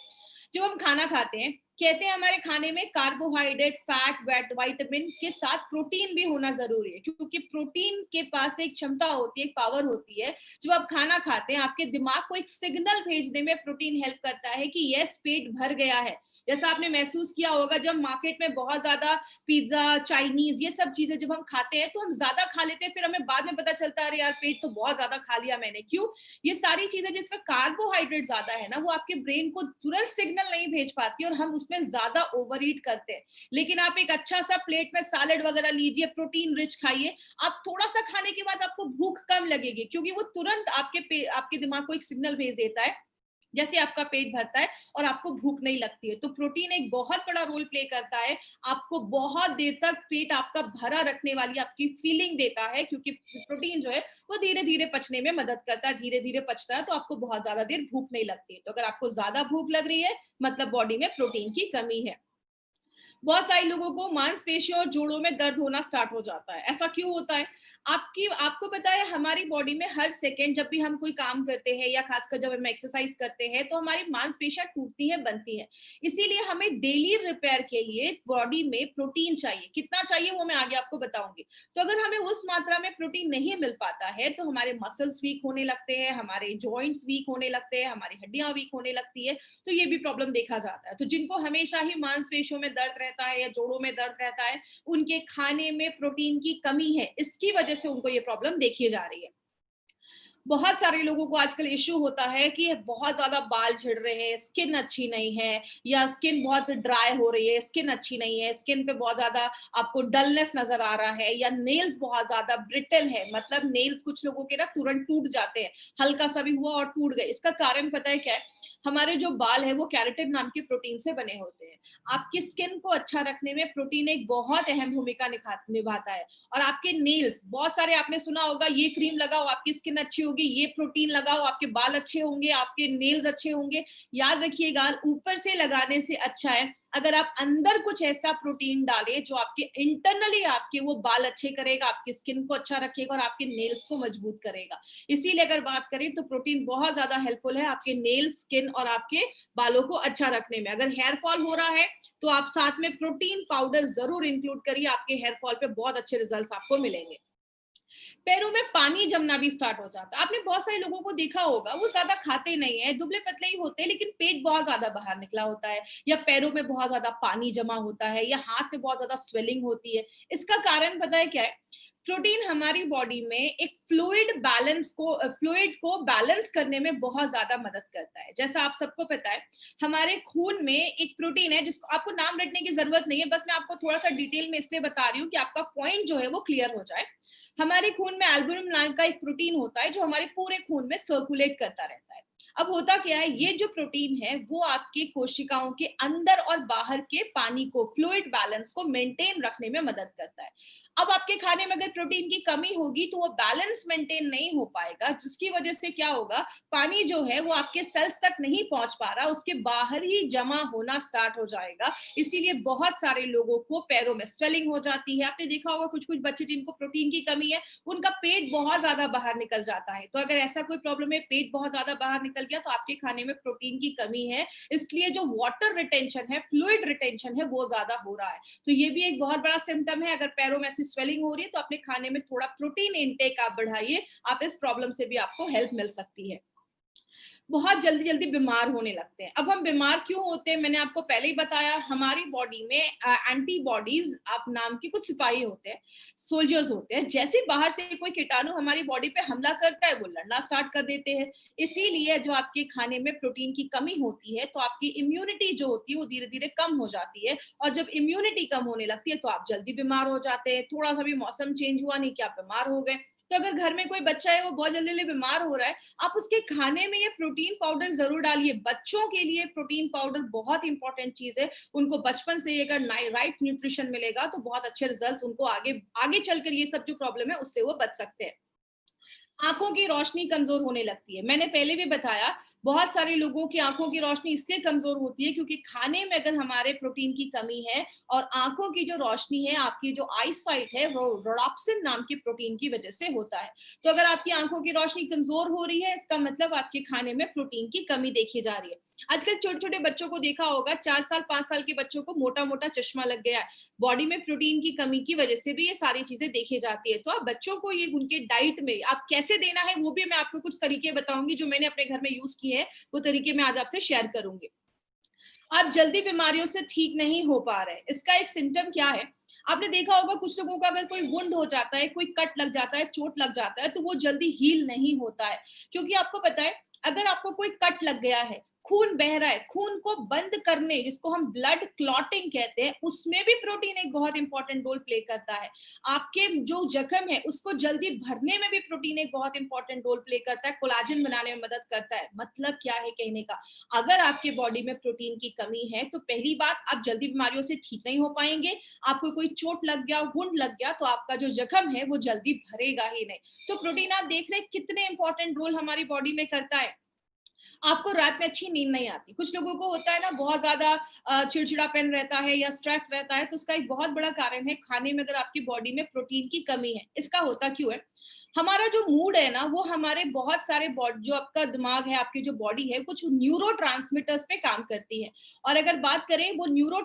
जब हम खाना खाते हैं, कहते हैं हमारे खाने में कार्बोहाइड्रेट, फैट, वेट, विटामिन के साथ प्रोटीन भी होना जरूरी है, क्योंकि प्रोटीन के पास एक क्षमता होती है, एक पावर होती है। जब आप खाना खाते हैं, आपके दिमाग को एक सिग्नल भेजने में प्रोटीन हेल्प करता है कि यस, पेट भर गया है। जैसा आपने महसूस किया होगा, जब मार्केट में बहुत ज्यादा पिज्जा, चाइनीज, ये सब चीजें जब हम खाते हैं तो हम ज्यादा खा लेते हैं, फिर हमें बाद में पता चलता है अरे यार, पेट तो बहुत ज्यादा खा लिया मैंने। क्यों? ये सारी चीजें जिसमें कार्बोहाइड्रेट ज्यादा है ना, वो आपके ब्रेन को तुरंत सिग्नल नहीं भेज पाती और हम उसमें ज्यादा ओवर ईट करते हैं। लेकिन आप एक अच्छा सा प्लेट में सैलेड वगैरह लीजिए, प्रोटीन रिच खाइए, आप थोड़ा सा खाने के बाद आपको भूख कम लगेगी, क्योंकि वो तुरंत आपके दिमाग को एक सिग्नल भेज देता है जैसे आपका पेट भरता है और आपको भूख नहीं लगती है। तो प्रोटीन एक बहुत बड़ा रोल प्ले करता है, आपको बहुत देर तक पेट आपका भरा रखने वाली आपकी फीलिंग देता है, क्योंकि प्रोटीन जो है वो धीरे धीरे पचने में मदद करता है, धीरे धीरे पचता है, तो आपको बहुत ज्यादा देर भूख नहीं लगती है। तो अगर आपको ज्यादा भूख लग रही है, मतलब बॉडी में प्रोटीन की कमी है। बहुत सारे लोगों को मांसपेशियों और जोड़ों में दर्द होना स्टार्ट हो जाता है। ऐसा क्यों होता है? आपको पता है, हमारी बॉडी में हर सेकेंड जब भी हम कोई काम करते हैं या खासकर जब हम एक्सरसाइज करते हैं तो हमारी मांसपेशियां टूटती हैं, बनती हैं। इसीलिए हमें डेली रिपेयर के लिए बॉडी में प्रोटीन चाहिए। कितना चाहिए वो मैं आगे आपको बताऊंगी। तो अगर हमें उस मात्रा में प्रोटीन नहीं मिल पाता है तो हमारे मसल्स वीक होने लगते हैं, हमारे जॉइंट्स वीक होने लगते हैं, हमारी हड्डियां वीक होने लगती है। तो ये भी प्रॉब्लम देखा जाता है। तो जिनको हमेशा ही मांसपेशियों में दर्द रहता है या जोड़ों में दर्द रहता है, उनके खाने में प्रोटीन की कमी है, इसकी वजह से उनको ये प्रॉब्लम देखी जा रही है। बहुत सारे लोगों को आजकल इश्यू होता है कि बहुत ज्यादा बाल झड़ रहे हैं, स्किन अच्छी नहीं है, या स्किन बहुत ड्राई हो रही है, स्किन अच्छी नहीं है, स्किन पे बहुत ज्यादा आपको डलनेस नजर आ रहा है, या नेल्स बहुत ज्यादा ब्रिटल है, मतलब नेल्स कुछ लोगों के ना तुरंत टूट जाते हैं, हल्का सा भी हुआ और टूट गए। इसका कारण पता है क्या है? हमारे जो बाल है वो कैराटिन नाम के प्रोटीन से बने होते हैं। आपकी स्किन को अच्छा रखने में प्रोटीन एक बहुत अहम भूमिका निभाता है। और आपके नेल्स, बहुत सारे आपने सुना होगा, ये क्रीम लगाओ आपकी स्किन अच्छी होगी, ये प्रोटीन लगाओ आपके बाल अच्छे होंगे, आपके नेल्स अच्छे होंगे। याद रखिएगा, ऊपर से लगाने से अच्छा है अगर आप अंदर कुछ ऐसा प्रोटीन डालें जो आपके इंटरनली आपके वो बाल अच्छे करेगा, आपकी स्किन को अच्छा रखेगा और आपके नेल्स को मजबूत करेगा। इसीलिए अगर बात करें तो प्रोटीन बहुत ज्यादा हेल्पफुल है आपके नेल्स, स्किन और आपके बालों को अच्छा रखने में। अगर हेयर फॉल हो रहा है तो आप साथ में प्रोटीन पाउडर जरूर इंक्लूड करिए, आपके हेयर फॉल पे बहुत अच्छे रिजल्ट्स आपको मिलेंगे। पैरों में पानी जमना भी स्टार्ट हो जाता है। आपने बहुत सारे लोगों को देखा होगा, वो ज्यादा खाते नहीं है, दुबले पतले ही होते हैं, लेकिन पेट बहुत ज्यादा बाहर निकला होता है, या पैरों में बहुत ज्यादा पानी जमा होता है, या हाथ में बहुत ज्यादा स्वेलिंग होती है। इसका कारण पता है क्या है? प्रोटीन हमारी बॉडी में एक फ्लूइड को बैलेंस करने में बहुत ज्यादा मदद करता है। जैसा आप सबको पता है, हमारे खून में एक प्रोटीन है जिसको आपको नाम रटने की जरूरत नहीं है, बस मैं आपको थोड़ा सा डिटेल में इसलिए बता रही हूँ कि आपका पॉइंट जो है वो क्लियर हो जाए। हमारे खून में एल्बुमिन नाम का एक प्रोटीन होता है जो हमारे पूरे खून में सर्कुलेट करता रहता है। अब होता क्या है, ये जो प्रोटीन है वो आपके कोशिकाओं के अंदर और बाहर के पानी को, फ्लूइड बैलेंस को मेंटेन रखने में मदद करता है। अब आपके खाने में अगर प्रोटीन की कमी होगी तो वो बैलेंस मेंटेन नहीं हो पाएगा, जिसकी वजह से क्या होगा, पानी जो है वो आपके सेल्स तक नहीं पहुंच पा रहा, उसके बाहर ही जमा होना स्टार्ट हो जाएगा। इसीलिए बहुत सारे लोगों को पैरों में स्वेलिंग हो जाती है। आपने देखा होगा कुछ कुछ बच्चे जिनको प्रोटीन की कमी है, उनका पेट बहुत ज्यादा बाहर निकल जाता है। तो अगर ऐसा कोई प्रॉब्लम है, पेट बहुत ज्यादा बाहर निकल गया, तो आपके खाने में प्रोटीन की कमी है, इसलिए जो वाटर रिटेंशन है, फ्लूइड रिटेंशन है, वो ज्यादा हो रहा है। तो ये भी एक बहुत बड़ा सिम्टम है। अगर पैरों में ऐसी स्वेलिंग हो रही है तो अपने खाने में थोड़ा प्रोटीन इनटेक आप बढ़ाइए, आप इस प्रॉब्लम से भी आपको हेल्प मिल सकती है। बहुत जल्दी जल्दी बीमार होने लगते हैं। अब हम बीमार क्यों होते हैं, मैंने आपको पहले ही बताया, हमारी बॉडी में एंटीबॉडीज आप नाम के कुछ सिपाही होते हैं, सोल्जर्स होते हैं। जैसे बाहर से कोई कीटाणु हमारी बॉडी पे हमला करता है, वो लड़ना स्टार्ट कर देते हैं। इसीलिए जो आपके खाने में प्रोटीन की कमी होती है, तो आपकी इम्यूनिटी जो होती है वो धीरे धीरे कम हो जाती है, और जब इम्यूनिटी कम होने लगती है तो आप जल्दी बीमार हो जाते हैं। थोड़ा सा भी मौसम चेंज हुआ नहीं कि आप बीमार हो गए। तो अगर घर में कोई बच्चा है वो बहुत जल्दी जल्दी बीमार हो रहा है, आप उसके खाने में ये प्रोटीन पाउडर जरूर डालिए। बच्चों के लिए प्रोटीन पाउडर बहुत इंपॉर्टेंट चीज है। उनको बचपन से अगर राइट न्यूट्रिशन मिलेगा तो बहुत अच्छे रिजल्ट्स उनको आगे आगे चलकर ये सब जो प्रॉब्लम है उससे वो बच सकते हैं। आंखों की रोशनी कमजोर होने लगती है। मैंने पहले भी बताया, बहुत सारे लोगों की आंखों की रोशनी इसलिए कमजोर होती है क्योंकि खाने में अगर हमारे प्रोटीन की कमी है, और आंखों की जो रोशनी है, आपकी जो आई साइट है, वो रोडाप्सिन नाम की प्रोटीन की वजह से होता है। तो अगर आपकी आंखों की रोशनी कमजोर हो रही है, इसका मतलब आपके खाने में प्रोटीन की कमी देखी जा रही है। आजकल छोटे छोटे बच्चों को देखा होगा, 4 साल 5 साल के बच्चों को मोटा मोटा चश्मा लग गया है। बॉडी में प्रोटीन की कमी की वजह से भी ये सारी चीजें देखी जाती है। तो आप बच्चों को ये उनके डाइट में आप कैसे देना है, वो भी मैं आपको कुछ तरीके बताऊंगी जो मैंने अपने घर में यूज किए हैं। वो तरीके मैं आज आपसे शेयर करूंगी। आप जल्दी बीमारियों से ठीक नहीं हो पा रहे, इसका एक सिम्टम क्या है? आपने देखा होगा कुछ लोगों का अगर कोई वुंड हो जाता है, कोई कट लग जाता है, चोट लग जाता है, तो वो जल्दी हील नहीं होता है। क्योंकि आपको पता है, अगर आपको कोई कट लग गया है, खून बह रहा है, खून को बंद करने, जिसको हम ब्लड क्लॉटिंग कहते हैं, उसमें भी प्रोटीन एक बहुत इंपॉर्टेंट रोल प्ले करता है। आपके जो जख्म है उसको जल्दी भरने में भी प्रोटीन एक बहुत इंपॉर्टेंट रोल प्ले करता है, कोलाजन बनाने में मदद करता है। मतलब क्या है कहने का, अगर आपके बॉडी में प्रोटीन की कमी है तो पहली बात, आप जल्दी बीमारियों से ठीक नहीं हो पाएंगे। आपको कोई चोट लग गया, वुंड लग गया, तो आपका जो जख्म है वो जल्दी भरेगा ही नहीं। तो प्रोटीन आप देख रहे हैं कितने इंपॉर्टेंट रोल हमारी बॉडी में करता है। आपको रात में अच्छी नींद नहीं आती, कुछ लोगों को होता है ना, बहुत ज्यादा चिड़चिड़ापन रहता है या स्ट्रेस रहता है, तो उसका एक बहुत बड़ा कारण है खाने में अगर आपकी बॉडी में प्रोटीन की कमी है। इसका होता क्यों है, हमारा जो मूड है ना, वो हमारे बहुत सारे जो आपका दिमाग है, आपकी जो बॉडी है, कुछ न्यूरो पे काम करती है। और अगर बात करें, वो न्यूरो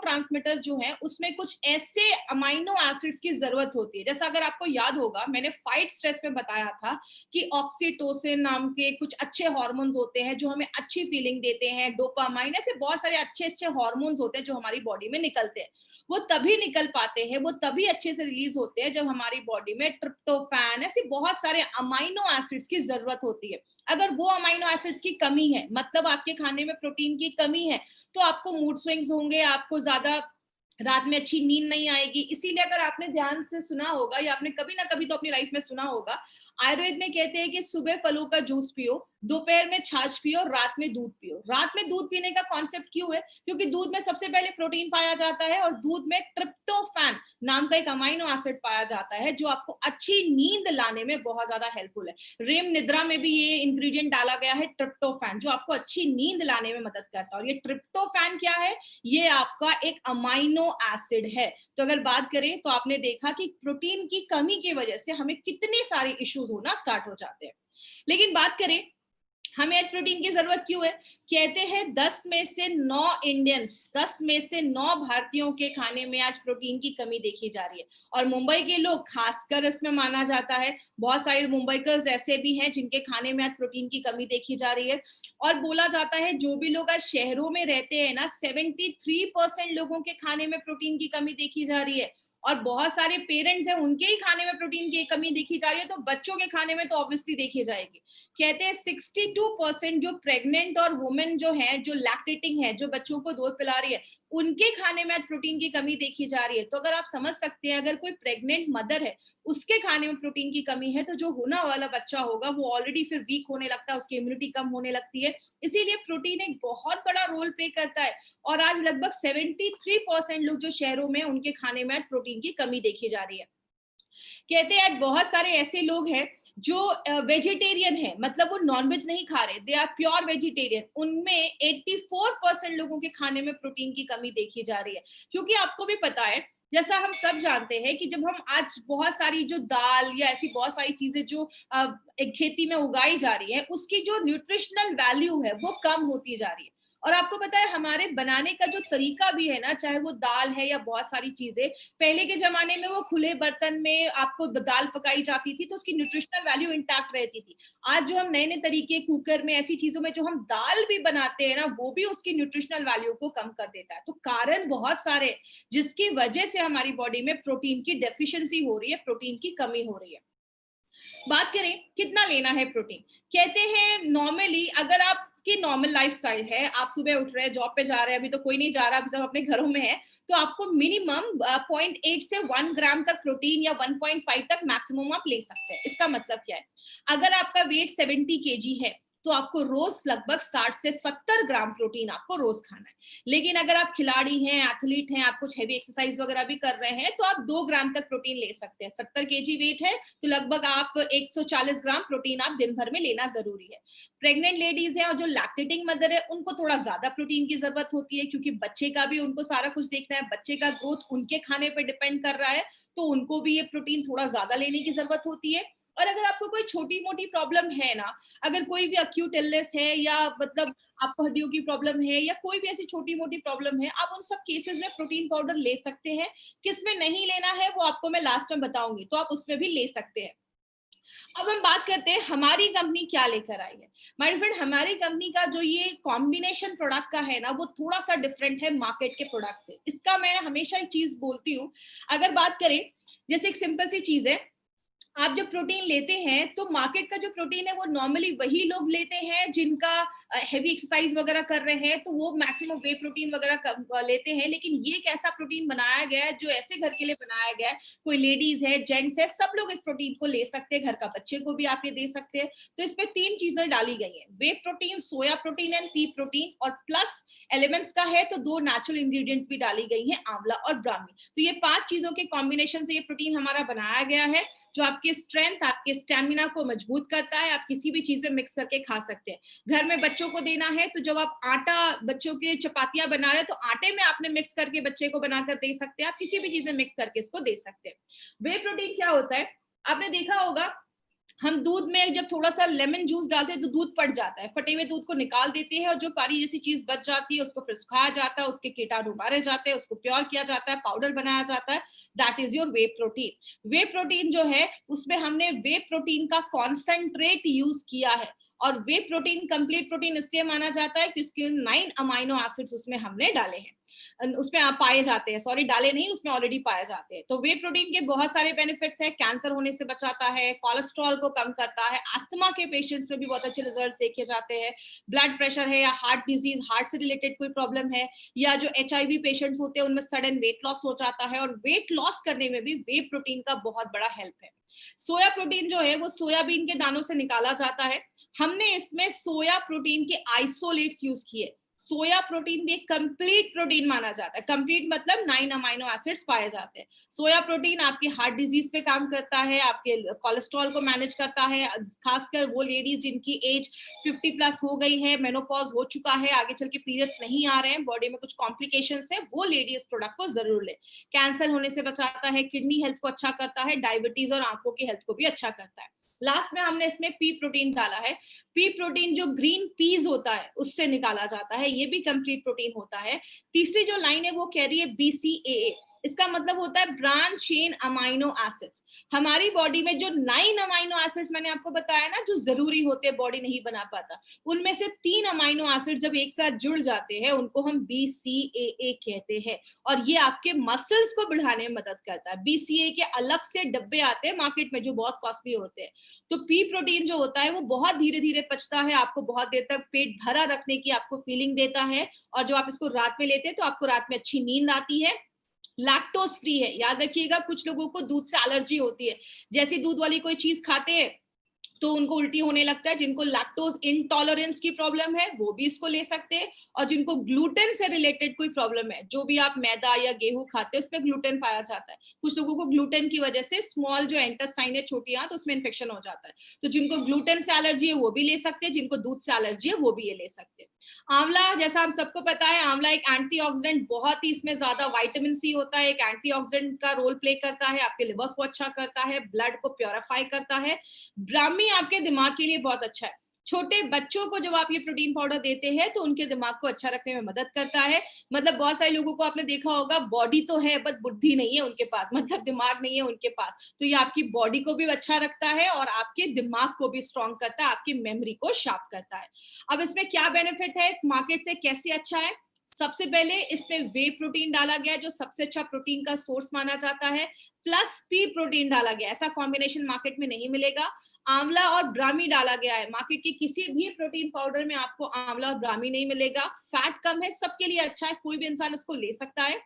जो है उसमें कुछ ऐसे अमाइनो एसिड्स की जरूरत होती है। जैसा अगर आपको याद होगा, मैंने फाइट स्ट्रेस में बताया था कि ऑक्सीटोसिन नाम के कुछ अच्छे हार्मोन्स होते हैं जो हमें अच्छी फीलिंग देते हैं, डोपामाइन, ऐसे बहुत सारे अच्छे अच्छे हार्मोन्स होते हैं जो हमारी बॉडी में निकलते हैं। वो तभी निकल पाते हैं, वो तभी अच्छे से रिलीज होते हैं जब हमारी बॉडी में ट्रिप्टोफैन, ऐसे बहुत सारे अमाइनो एसिड्स की जरूरत होती है। अगर वो अमाइनो एसिड्स की कमी है, मतलब आपके खाने में प्रोटीन की कमी है, तो आपको मूड स्विंग्स होंगे, आपको ज्यादा रात में अच्छी नींद नहीं आएगी। इसीलिए अगर आपने ध्यान से सुना होगा, या आपने कभी ना कभी तो अपनी लाइफ में सुना होगा, आयुर्वेद में कहते हैं कि सुबह फलों का जूस पियो, दोपहर में छाछ पियो, रात में दूध पियो। रात में दूध पीने का कॉन्सेप्ट क्यों है? क्योंकि दूध में सबसे पहले प्रोटीन पाया जाता है, और दूध में ट्रिप्टोफैन नाम का एक अमाइनो एसिड पाया जाता है जो आपको अच्छी नींद लाने में बहुत ज्यादा हेल्पफुल है। रेम निद्रा में भी ये इंग्रेडिएंट डाला गया है, ट्रिप्टोफैन, जो आपको अच्छी नींद लाने में मदद करता है। और ये ट्रिप्टोफैन क्या है? ये आपका एक अमाइनो एसिड है। तो अगर बात करें, तो आपने देखा कि प्रोटीन की कमी की वजह से हमें कितने सारे इश्यूज होना स्टार्ट हो जाते हैं। लेकिन बात करें, हमें आज प्रोटीन की जरूरत क्यों है? कहते हैं 10 में से 9 इंडियंस, 10 में से 9 भारतीयों के खाने में आज प्रोटीन की कमी देखी जा रही है। और मुंबई के लोग खासकर इसमें माना जाता है। बहुत सारे मुंबईकर्स ऐसे भी हैं जिनके खाने में आज प्रोटीन की कमी देखी जा रही है। और बोला जाता है, जो भी लोग आज शहरों में रहते हैं ना, 73% लोगों के खाने में प्रोटीन की कमी देखी जा रही है। और बहुत सारे पेरेंट्स हैं, उनके ही खाने में प्रोटीन की कमी देखी जा रही है, तो बच्चों के खाने में तो ऑब्वियसली देखी जाएगी। कहते हैं 62% जो प्रेग्नेंट और वुमेन जो है, जो लैक्टेटिंग है, जो बच्चों को दूध पिला रही है, उनके खाने में प्रोटीन की कमी देखी जा रही है। तो अगर आप समझ सकते हैं, अगर कोई प्रेग्नेंट मदर है, उसके खाने में प्रोटीन की कमी है, तो जो होना वाला बच्चा होगा वो ऑलरेडी फिर वीक होने लगता है, उसकी इम्यूनिटी कम होने लगती है। इसीलिए प्रोटीन एक बहुत बड़ा रोल प्ले करता है। और आज लगभग 73% लोग जो शहरों में, उनके खाने में प्रोटीन की कमी देखी जा रही है। कहते हैं आज बहुत सारे ऐसे लोग हैं जो वेजिटेरियन है, मतलब वो नॉनवेज नहीं खा रहे, दे आर प्योर वेजिटेरियन। उनमें 84% लोगों के खाने में प्रोटीन की कमी देखी जा रही है। क्योंकि आपको भी पता है, जैसा हम सब जानते हैं कि जब हम आज बहुत सारी जो दाल या ऐसी बहुत सारी चीजें जो एक खेती में उगाई जा रही है, उसकी जो न्यूट्रिशनल वैल्यू है वो कम होती जा रही है। और आपको पता है हमारे बनाने का जो तरीका भी है ना, चाहे वो दाल है या बहुत सारी चीजें, पहले के जमाने में वो खुले बर्तन में आपको दाल पकाई जाती थी तो उसकी न्यूट्रिशनल वैल्यू इंटैक्ट रहती थी। आज जो हम नए नए तरीके कुकर में ऐसी चीजों में जो हम दाल भी बनाते हैं ना, वो भी उसकी न्यूट्रिशनल वैल्यू को कम कर देता है। तो कारण बहुत सारे जिसकी वजह से हमारी बॉडी में प्रोटीन की डेफिशिएंसी हो रही है, प्रोटीन की कमी हो रही है। बात करें कितना लेना है प्रोटीन, कहते हैं नॉर्मली अगर आपकी नॉर्मल लाइफस्टाइल है, आप सुबह उठ रहे हैं, जॉब पे जा रहे हैं, अभी तो कोई नहीं जा रहा, अभी सब अपने घरों में है, तो आपको मिनिमम 0.8 से 1 ग्राम तक प्रोटीन या 1.5 तक मैक्सिमम आप ले सकते हैं। इसका मतलब क्या है, अगर आपका वेट 70 केजी है तो आपको रोज लगभग 60 से 70 ग्राम प्रोटीन आपको रोज खाना है। लेकिन अगर आप खिलाड़ी हैं, एथलीट हैं, आप कुछ हेवी एक्सरसाइज वगैरह भी कर रहे हैं, तो आप 2 ग्राम तक प्रोटीन ले सकते हैं। 70 केजी वेट है तो लगभग आप 140 ग्राम प्रोटीन आप दिन भर में लेना जरूरी है। प्रेग्नेंट लेडीज हैं और जो लैक्टेटिंग मदर है, उनको थोड़ा ज्यादा प्रोटीन की जरूरत होती है, क्योंकि बच्चे का भी उनको सारा कुछ देखना है, बच्चे का ग्रोथ उनके खाने पर डिपेंड कर रहा है, तो उनको भी ये प्रोटीन थोड़ा ज्यादा लेने की जरूरत होती है। और अगर आपको कोई छोटी मोटी प्रॉब्लम है ना, अगर कोई भी अक्यूट इलनेस है या मतलब आपको हड्डियों की प्रॉब्लम है या कोई भी ऐसी छोटी मोटी प्रॉब्लम है, आप उन सब केसेस में प्रोटीन पाउडर ले सकते हैं। किसमें नहीं लेना है वो आपको मैं लास्ट में बताऊंगी, तो आप उसमें भी ले सकते हैं। अब हम बात करते हैं हमारी कंपनी क्या लेकर आई है। माय फ्रेंड, हमारी कंपनी का जो ये कॉम्बिनेशन प्रोडक्ट का है ना, वो थोड़ा सा डिफरेंट है मार्केट के प्रोडक्ट से। इसका मैं हमेशा एक चीज बोलती हूँ, अगर बात करें जैसे एक सिंपल सी चीज है, आप जब प्रोटीन लेते हैं तो मार्केट का जो प्रोटीन है वो नॉर्मली वही लोग लेते हैं जिनका हेवी एक्सरसाइज वगैरह कर रहे हैं, तो वो मैक्सिमम वे प्रोटीन वगैरह लेते हैं। लेकिन ये एक ऐसा प्रोटीन बनाया गया है जो ऐसे घर के लिए बनाया गया है, कोई लेडीज है, जेंट्स है, सब लोग इस प्रोटीन को ले सकते हैं, घर का बच्चे को भी आप ये दे सकते हैं। तो इसमें 3 चीजें डाली गई हैं, whey protein, soya protein and pea protein, और प्लस एलिमेंट्स का है तो 2 नेचुरल इंग्रेडिएंट्स भी डाली गई हैं, आंवला और ब्राह्मी। तो ये 5 चीजों के कॉम्बिनेशन से ये प्रोटीन हमारा बनाया गया है, जो आपके स्ट्रेंथ, आपके स्टेमिना को मजबूत करता है। आप किसी भी चीज में मिक्स करके खा सकते हैं। घर में बच्चों को देना है तो जब आप आटा बच्चों के चपातियां बना रहे हैं तो आटे में आपने मिक्स करके बच्चे को बनाकर दे सकते हैं। आप किसी भी चीज में मिक्स करके इसको दे सकते हैं। वे प्रोटीन क्या होता है, आपने देखा होगा हम दूध में जब थोड़ा सा लेमन जूस डालते हैं तो दूध फट जाता है, फटे हुए दूध को निकाल देते हैं और जो पानी जैसी चीज बच जाती है उसको फिर सुखाया जाता है, उसके कीटाणु मारे जाते हैं, उसको प्योर किया जाता है, पाउडर बनाया जाता है। That is your way protein. Way protein जो है उसमें हमने वे प्रोटीन का कॉन्सेंट्रेट यूज किया है, और वे प्रोटीन कंप्लीट प्रोटीन इसलिए माना जाता है कि उसके 9 अमाइनो एसिड्स उसमें हमने डाले हैं, उसमें आप पाए जाते हैं, सॉरी डाले नहीं, उसमें ऑलरेडी पाए जाते हैं। तो वे प्रोटीन के बहुत सारे बेनिफिट्स हैं, कैंसर होने से बचाता है, कोलेस्ट्रॉल को कम करता है, अस्थमा के पेशेंट्स में भी बहुत अच्छे रिजल्ट देखे जाते हैं, ब्लड प्रेशर है या हार्ट डिजीज, हार्ट से रिलेटेड कोई प्रॉब्लम है, या जो HIV पेशेंट्स होते हैं उनमें सडन वेट लॉस हो जाता है, और वेट लॉस करने में भी वे प्रोटीन का बहुत बड़ा हेल्प है। सोया प्रोटीन जो है वो सोयाबीन के दानों से निकाला जाता है। हमने इसमें सोया प्रोटीन के आइसोलेट्स यूज किए। सोया प्रोटीन भी एक कंप्लीट प्रोटीन माना जाता है, कंप्लीट मतलब 9 अमाइनो एसिड्स पाए जाते हैं। सोया प्रोटीन आपकी हार्ट डिजीज पे काम करता है, आपके कोलेस्ट्रॉल को मैनेज करता है, खासकर वो लेडीज जिनकी एज 50 प्लस हो गई है, मेनोपॉज हो चुका है, आगे चल के पीरियड्स नहीं आ रहे हैं, बॉडी में कुछ कॉम्प्लिकेशंस है, वो लेडी इस प्रोडक्ट को जरूर ले। कैंसर होने से बचाता है, किडनी हेल्थ को अच्छा करता है, डायबिटीज और आंखों की हेल्थ को भी अच्छा करता है। लास्ट में हमने इसमें पी प्रोटीन डाला है। पी प्रोटीन जो ग्रीन पीज होता है उससे निकाला जाता है, ये भी कंप्लीट प्रोटीन होता है। तीसरी जो लाइन है वो कह रही है BCAA, इसका मतलब होता है ब्रांच चेन अमाइनो एसिड्स। हमारी बॉडी में जो 9 अमाइनो एसिड्स मैंने आपको बताया ना जो जरूरी होते हैं, बॉडी नहीं बना पाता, उनमें से 3 अमाइनो एसिड जब एक साथ जुड़ जाते हैं उनको हम BCAA कहते हैं, और ये आपके मसल्स को बढ़ाने में मदद करता है। BCAA के अलग से डब्बे आते हैं मार्केट में जो बहुत कॉस्टली होते हैं। तो पी प्रोटीन जो होता है वो बहुत धीरे धीरे पचता है, आपको बहुत देर तक पेट भरा रखने की आपको फीलिंग देता है, और जब आप इसको रात में लेते हैं तो आपको रात में अच्छी नींद आती है। लैक्टोज फ्री है, याद रखिएगा, कुछ लोगों को दूध से एलर्जी होती है, जैसी दूध वाली कोई चीज खाते हैं तो उनको उल्टी होने लगता है। जिनको लैक्टोज इंटॉलरेंस की प्रॉब्लम है वो भी इसको ले सकते हैं, और जिनको ग्लूटेन से रिलेटेड कोई प्रॉब्लम है, जो भी आप मैदा या गेहूं खाते हैं उसमें ग्लूटेन पाया जाता है, कुछ लोगों को ग्लूटेन की वजह से स्मॉल जो इंटेस्टाइन है, छोटी आंत, उसमें इन्फेक्शन हो जाता है, तो जिनको ग्लूटेन से एलर्जी है वो भी ले सकते हैं, जिनको दूध से एलर्जी है वो भी ये ले सकते हैं। आंवला, जैसा हम सबको पता है, आंवला एक एंटीऑक्सीडेंट, बहुत ही इसमें ज्यादा विटामिन सी होता है, एक एंटीऑक्सीडेंट का रोल प्ले करता है, आपके लिवर को अच्छा करता है, ब्लड को प्योरीफाई करता है। ब्राह्मी आपके दिमाग के लिए बहुत अच्छा है। छोटे बच्चों को जब आप ये प्रोटीन पाउडर देते हैं तो उनके दिमाग को अच्छा रखने में मदद करता है। मतलब बहुत सारे लोगों को आपने देखा होगा, बॉडी तो है बट बुद्धि नहीं है उनके पास, मतलब दिमाग नहीं है उनके पास। तो ये आपकी बॉडी को भी अच्छा रखता है और आपके दिमाग को भी स्ट्रॉन्ग करता है, आपकी मेमोरी को शार्प करता है। अब इसमें क्या बेनिफिट है, मार्केट से कैसे अच्छा है? सबसे पहले इसमें वे प्रोटीन डाला गया है, जो सबसे अच्छा प्रोटीन का सोर्स माना जाता है, प्लस पी प्रोटीन डाला गया। ऐसा कॉम्बिनेशन मार्केट में नहीं मिलेगा। आंवला और ब्राह्मी डाला गया है। मार्केट के किसी भी प्रोटीन पाउडर में आपको आंवला और ब्राह्मी नहीं मिलेगा। फैट कम है, सबके लिए अच्छा है, कोई भी इंसान उसको ले सकता है।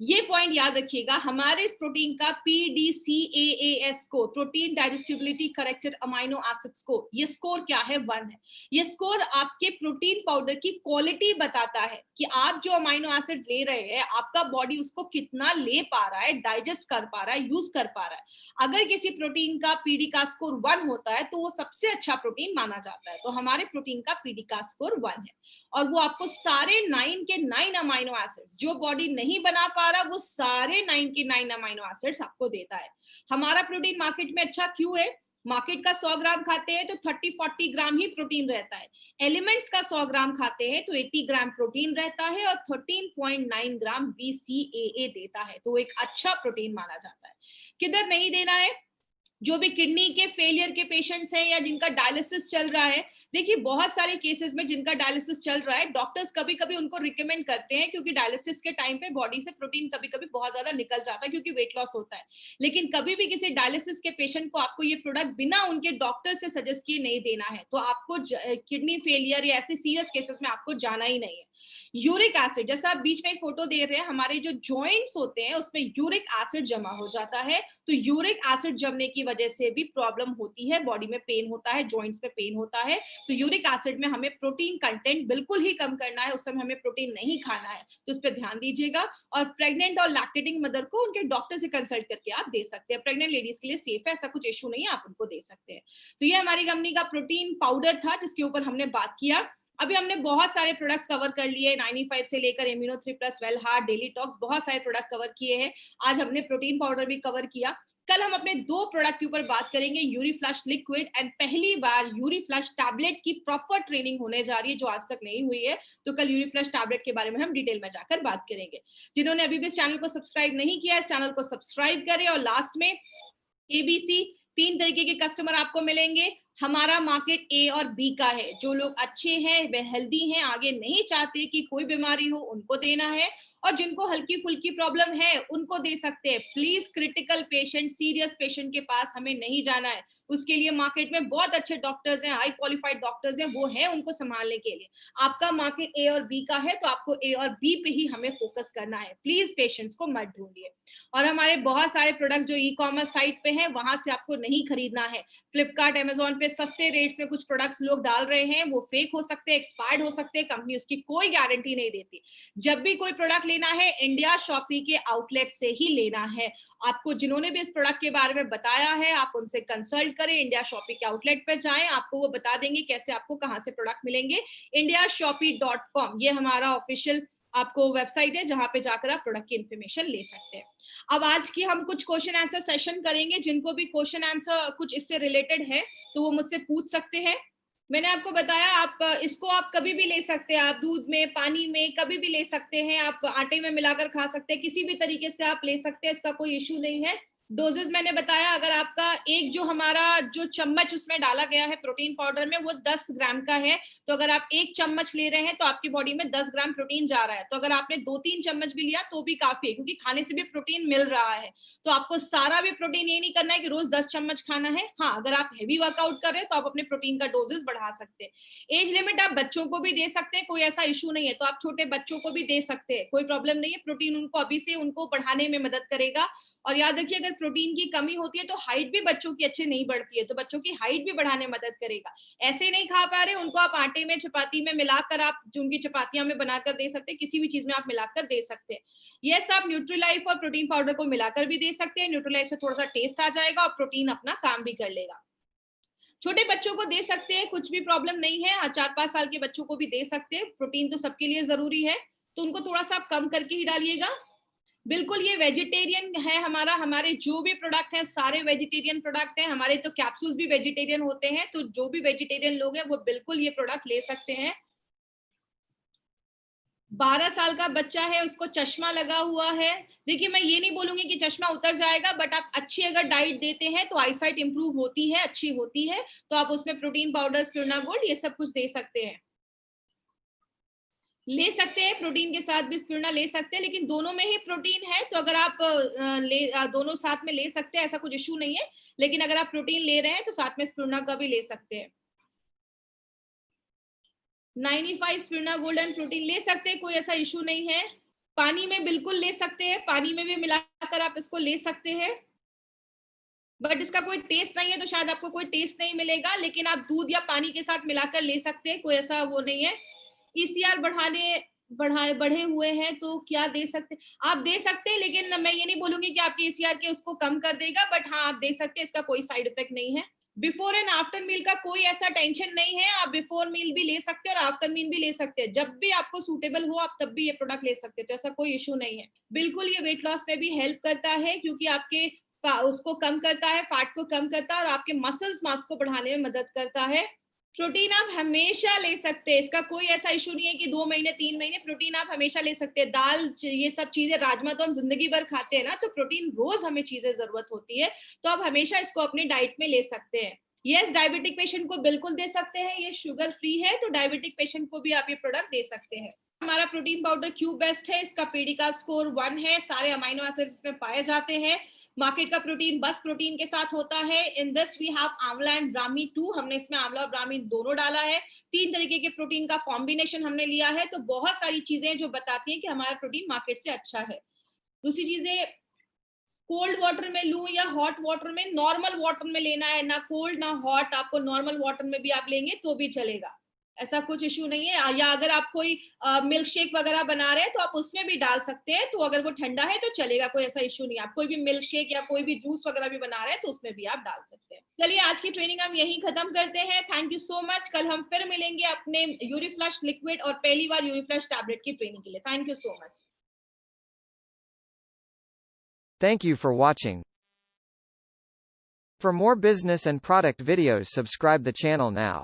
ये पॉइंट याद रखिएगा, हमारे इस प्रोटीन का PDCAAS score, protein digestibility corrected amino acid score, ये स्कोर क्या है? 1 है। ये स्कोर आपके प्रोटीन पाउडर की क्वालिटी बताता है कि आप जो अमाइनो एसिड ले रहे हैं, आपका बॉडी उसको कितना ले पा रहा है, डाइजेस्ट कर पा रहा है, यूज कर पा रहा है। अगर किसी प्रोटीन का पीडी का स्कोर 1 होता है तो वो सबसे अच्छा प्रोटीन माना जाता है। तो हमारे प्रोटीन का पीडी का स्कोर 1 है और वो आपको सारे 9 के 9 अमाइनो एसिड्स जो बॉडी नहीं बना पा रहा, वो सारे 9 के 9 अमाइनो एसिड्स आपको देता है। हमारा प्रोटीन मार्केट में अच्छा क्यों है? मार्केट का 100 ग्राम खाते हैं तो 30-40 ग्राम ही प्रोटीन रहता है। एलिमेंट्स का 100 ग्राम खाते हैं तो 80 ग्राम प्रोटीन रहता है और 13.9 ग्राम BCAA देता है। तो एक अच्छा प्रोटीन माना जाता है। किधर नहीं देना है? जो भी किडनी के फेलियर के पेशेंट्स हैं या जिनका डायलिसिस चल रहा है, देखिए बहुत सारे केसेस में जिनका डायलिसिस चल रहा है, डॉक्टर्स कभी कभी उनको रिकमेंड करते हैं, क्योंकि डायलिसिस के टाइम पे बॉडी से प्रोटीन कभी कभी बहुत ज्यादा निकल जाता है क्योंकि वेट लॉस होता है। लेकिन कभी भी किसी डायलिसिस के पेशेंट को आपको ये प्रोडक्ट बिना उनके डॉक्टर से सजेस्ट किए नहीं देना है। तो आपको किडनी फेलियर या ऐसे सीरियस केसेस में आपको जाना ही नहीं है। यूरिक एसिड, जैसा आप बीच में एक फोटो दे रहे हैं, हमारे जो जॉइंट्स होते हैं उसमें यूरिक एसिड जमा हो जाता है। तो यूरिक एसिड जमने की वजह से भी प्रॉब्लम होती है, बॉडी में पेन होता है, जॉइंट्स में पेन होता है। तो यूरिक एसिड में हमें प्रोटीन कंटेंट बिल्कुल ही कम करना है, उस समय हमें प्रोटीन नहीं खाना है, तो उस पर ध्यान दीजिएगा। और प्रेग्नेंट और लैक्टेटिंग मदर को उनके डॉक्टर से कंसल्ट करके आप दे सकते हैं। प्रेग्नेंट लेडीज के लिए सेफ है, ऐसा कुछ इशू नहीं है, आप उनको दे सकते हैं। तो ये हमारी कंपनी का प्रोटीन पाउडर था जिसके ऊपर हमने बात किया। अभी हमने बहुत सारे प्रोडक्ट्स कवर कर लिए, 95 से लेकर immuno 3+, well heart, daily talks, बहुत सारे प्रोडक्ट कवर किए हैं। आज हमने प्रोटीन पाउडर भी कवर किया। कल हम अपने 2 प्रोडक्ट के ऊपर बात करेंगे, यूरी फ्लश लिक्विड एंड पहली बार यूरी फ्लश टैबलेट की प्रॉपर ट्रेनिंग होने जा रही है जो आज तक नहीं हुई है। तो कल यूरी फ्लश टैबलेट के बारे में हम डिटेल में जाकर बात करेंगे। जिन्होंने अभी भी इस चैनल को सब्सक्राइब नहीं किया, इस चैनल को सब्सक्राइब करें। और लास्ट में ABC, 3 तरीके के कस्टमर आपको मिलेंगे। हमारा मार्केट A और B का है। जो लोग अच्छे हैं, वे हेल्दी हैं, आगे नहीं चाहते कि कोई बीमारी हो, उनको देना है। और जिनको हल्की फुल्की प्रॉब्लम है उनको दे सकते हैं। Please critical patient, serious patient के पास हमें नहीं जाना है। उसके लिए मार्केट में बहुत अच्छे डॉक्टर्स हैं, हाई क्वालिफाइड डॉक्टर्स हैं, वो है उनको संभालने के लिए। आपका मार्केट A और B का है तो आपको A और B पे ही हमें फोकस करना है। प्लीज पेशेंट्स को मत ढूंढिए। और हमारे बहुत सारे प्रोडक्ट जो ई-कॉमर्स साइट पे हैं, वहां से आपको नहीं खरीदना है। फ्लिपकार्ट, अमेजोन पे सस्ते रेट्स में कुछ प्रोडक्ट्स लोग डाल रहे हैं, वो फेक हो सकते हैं, एक्सपायर्ड हो सकते हैं, कंपनी उसकी कोई गारंटी नहीं देती। जब भी कोई प्रोडक्ट लेना है, इंडिया शॉपी के आउटलेट से ही लेना है। आपको जिन्होंने भी इस प्रोडक्ट के बारे में बताया है, आप उनसे कंसल्ट करें, इंडिया शॉपी के आउटलेट पे जाएं, आपको वो बता देंगे कैसे आपको कहां से प्रोडक्ट मिलेंगे। indiashopee.com ये हमारा ऑफिशियल आपको वेबसाइट है जहां पे जाकर आप प्रोडक्ट की इंफॉर्मेशन ले सकते हैं। अब आज की हम कुछ क्वेश्चन आंसर सेशन करेंगे। जिनको भी क्वेश्चन आंसर कुछ इससे रिलेटेड है तो वो मुझसे पूछ सकते हैं। मैंने आपको बताया, आप इसको आप कभी भी ले सकते हैं, आप दूध में, पानी में, कभी भी ले सकते हैं, आप आटे में मिलाकर खा सकते हैं, किसी भी तरीके से आप ले सकते हैं, इसका कोई इश्यू नहीं है। डोजेस मैंने बताया, अगर आपका एक जो हमारा जो चम्मच उसमें डाला गया है प्रोटीन पाउडर में वो 10 ग्राम का है, तो अगर आप 1 चम्मच ले रहे हैं तो आपकी बॉडी में 10 ग्राम प्रोटीन जा रहा है। तो अगर आपने 2-3 चम्मच भी लिया तो भी काफी है, क्योंकि खाने से भी प्रोटीन मिल रहा है। तो आपको सारा भी प्रोटीन ये नहीं करना है कि रोज 10 चम्मच खाना है। हाँ, अगर आप हेवी वर्कआउट कर रहे हैं तो आप अपने प्रोटीन का डोजेस बढ़ा सकते हैं। एज लिमिट आप बच्चों को भी दे सकते हैं, कोई ऐसा इशू नहीं है। तो आप छोटे बच्चों को भी दे सकते हैं, कोई प्रॉब्लम नहीं है। प्रोटीन उनको अभी से उनको बढ़ाने में मदद करेगा। और याद रखिए, अगर प्रोटीन की कमी होती है तो हाइट भी बच्चों की अच्छे नहीं बढ़ती है, तो बच्चों की हाइट भी बढ़ाने में मदद करेगा। ऐसे नहीं खा पा रहे, उनको आप आटे में, चपाती में मिलाकर आप जो उनकी चपातियां में बनाकर दे सकते हैं, किसी भी चीज में आप मिलाकर दे सकते हैं। ये सब न्यूट्रीलाइफ और प्रोटीन पाउडर को मिलाकर भी दे सकते हैं। न्यूट्रीलाइफ से थोड़ा सा टेस्ट आ जाएगा और प्रोटीन अपना काम भी कर लेगा। छोटे बच्चों को दे सकते हैं, कुछ भी प्रॉब्लम नहीं है। 4-5 साल के बच्चों को भी दे सकते हैं। प्रोटीन तो सबके लिए जरूरी है, तो उनको थोड़ा सा कम करके ही डालिएगा। बिल्कुल ये वेजिटेरियन है हमारा, हमारे जो भी प्रोडक्ट हैं सारे वेजिटेरियन प्रोडक्ट हैं, हमारे तो कैप्सूल्स भी वेजिटेरियन होते हैं, तो जो भी वेजिटेरियन लोग हैं वो बिल्कुल ये प्रोडक्ट ले सकते हैं। 12 साल का बच्चा है, उसको चश्मा लगा हुआ है। देखिए मैं ये नहीं बोलूंगी कि चश्मा उतर जाएगा, बट आप अच्छी अगर डाइट देते हैं तो आईसाइट इंप्रूव होती है, अच्छी होती है, तो आप उसमें प्रोटीन पाउडर, स्पिरुलिना गोल्ड, ये सब कुछ दे सकते हैं। ले सकते हैं, प्रोटीन के साथ भी स्पिरुलिना ले सकते हैं, लेकिन दोनों में ही प्रोटीन है, तो अगर आप दोनों साथ में ले सकते हैं, ऐसा कुछ इशू नहीं है। लेकिन अगर आप प्रोटीन ले रहे हैं तो साथ में स्पिरुलिना का भी ले सकते हैं। 95 स्पिरुलिना गोल्ड एंड प्रोटीन ले सकते हैं, कोई ऐसा इशू नहीं है। पानी में बिल्कुल ले सकते हैं, पानी में भी मिलाकर आप इसको ले सकते हैं, बट इसका कोई टेस्ट नहीं है, तो शायद आपको कोई टेस्ट नहीं मिलेगा, लेकिन आप दूध या पानी के साथ मिलाकर ले सकते हैं, कोई ऐसा वो नहीं है। ईसीआर बढ़े हुए हैं, तो क्या दे सकते, आप दे सकते हैं, लेकिन मैं ये नहीं बोलूंगी कि आपके ईसीआर के उसको कम कर देगा, बट हाँ आप दे सकते हैं, इसका कोई साइड इफेक्ट नहीं है। बिफोर एंड आफ्टर मील का कोई ऐसा टेंशन नहीं है, आप बिफोर मील भी ले सकते हैं और आफ्टर मील भी ले सकते हैं, जब भी आपको सूटेबल हो आप तब भी ये प्रोडक्ट ले सकते हैं, तो ऐसा कोई इशू नहीं है। बिल्कुल ये वेट लॉस में भी हेल्प करता है, क्योंकि आपके उसको कम करता है, फैट को कम करता है और आपके मसल्स मास को बढ़ाने में मदद करता है। प्रोटीन आप हमेशा ले सकते हैं, इसका कोई ऐसा इशू नहीं है कि 2 महीने 3 महीने, प्रोटीन आप हमेशा ले सकते हैं। दाल, ये सब चीजें, राजमा तो हम जिंदगी भर खाते हैं ना, तो प्रोटीन रोज हमें चीजें जरूरत होती है, तो आप हमेशा इसको अपनी डाइट में ले सकते हैं। यस, डायबिटिक पेशेंट को बिल्कुल दे सकते हैं, ये शुगर फ्री है, तो डायबिटिक पेशेंट को भी आप ये प्रोडक्ट दे सकते हैं। हमारा प्रोटीन पाउडर क्यूब बेस्ट है, इसका पीडी का स्कोर 1 है, सारे अमीनो एसिड्स इसमें पाए जाते हैं। मार्केट का प्रोटीन बस प्रोटीन के साथ होता है। इन दिस वी हैव आंवला एंड ब्राह्मी 2, हमने इसमें आंवला और ब्राह्मी दोनों डाला है। 3 तरीके के प्रोटीन का कॉम्बिनेशन हमने लिया है, तो बहुत सारी चीजें जो बताती हैं कि हमारा प्रोटीन मार्केट से अच्छा है। दूसरी चीजें, कोल्ड वाटर में लूं या हॉट वाटर में, नॉर्मल वाटर में लेना है, ना कोल्ड ना हॉट, आपको नॉर्मल वाटर में भी आप लेंगे तो भी चलेगा, ऐसा कुछ इशू नहीं है। या अगर आप कोई मिल्क शेक वगैरह बना रहे हैं तो आप उसमें भी डाल सकते हैं, तो अगर वो ठंडा है तो चलेगा, कोई ऐसा इशू नहीं है। आप कोई भी मिल्क शेक या कोई भी जूस वगैरह भी बना रहे हैं तो उसमें भी आप डाल सकते हैं। चलिए आज की ट्रेनिंग हम यहीं खत्म करते हैं। Thank you so much. कल हम फिर मिलेंगे अपने यूरिफ्लश लिक्विड और पहली बार यूरिफ्लश टैबलेट की ट्रेनिंग के लिए। Thank you so much. Thank you for watching. For more business and product videos, subscribe the channel now.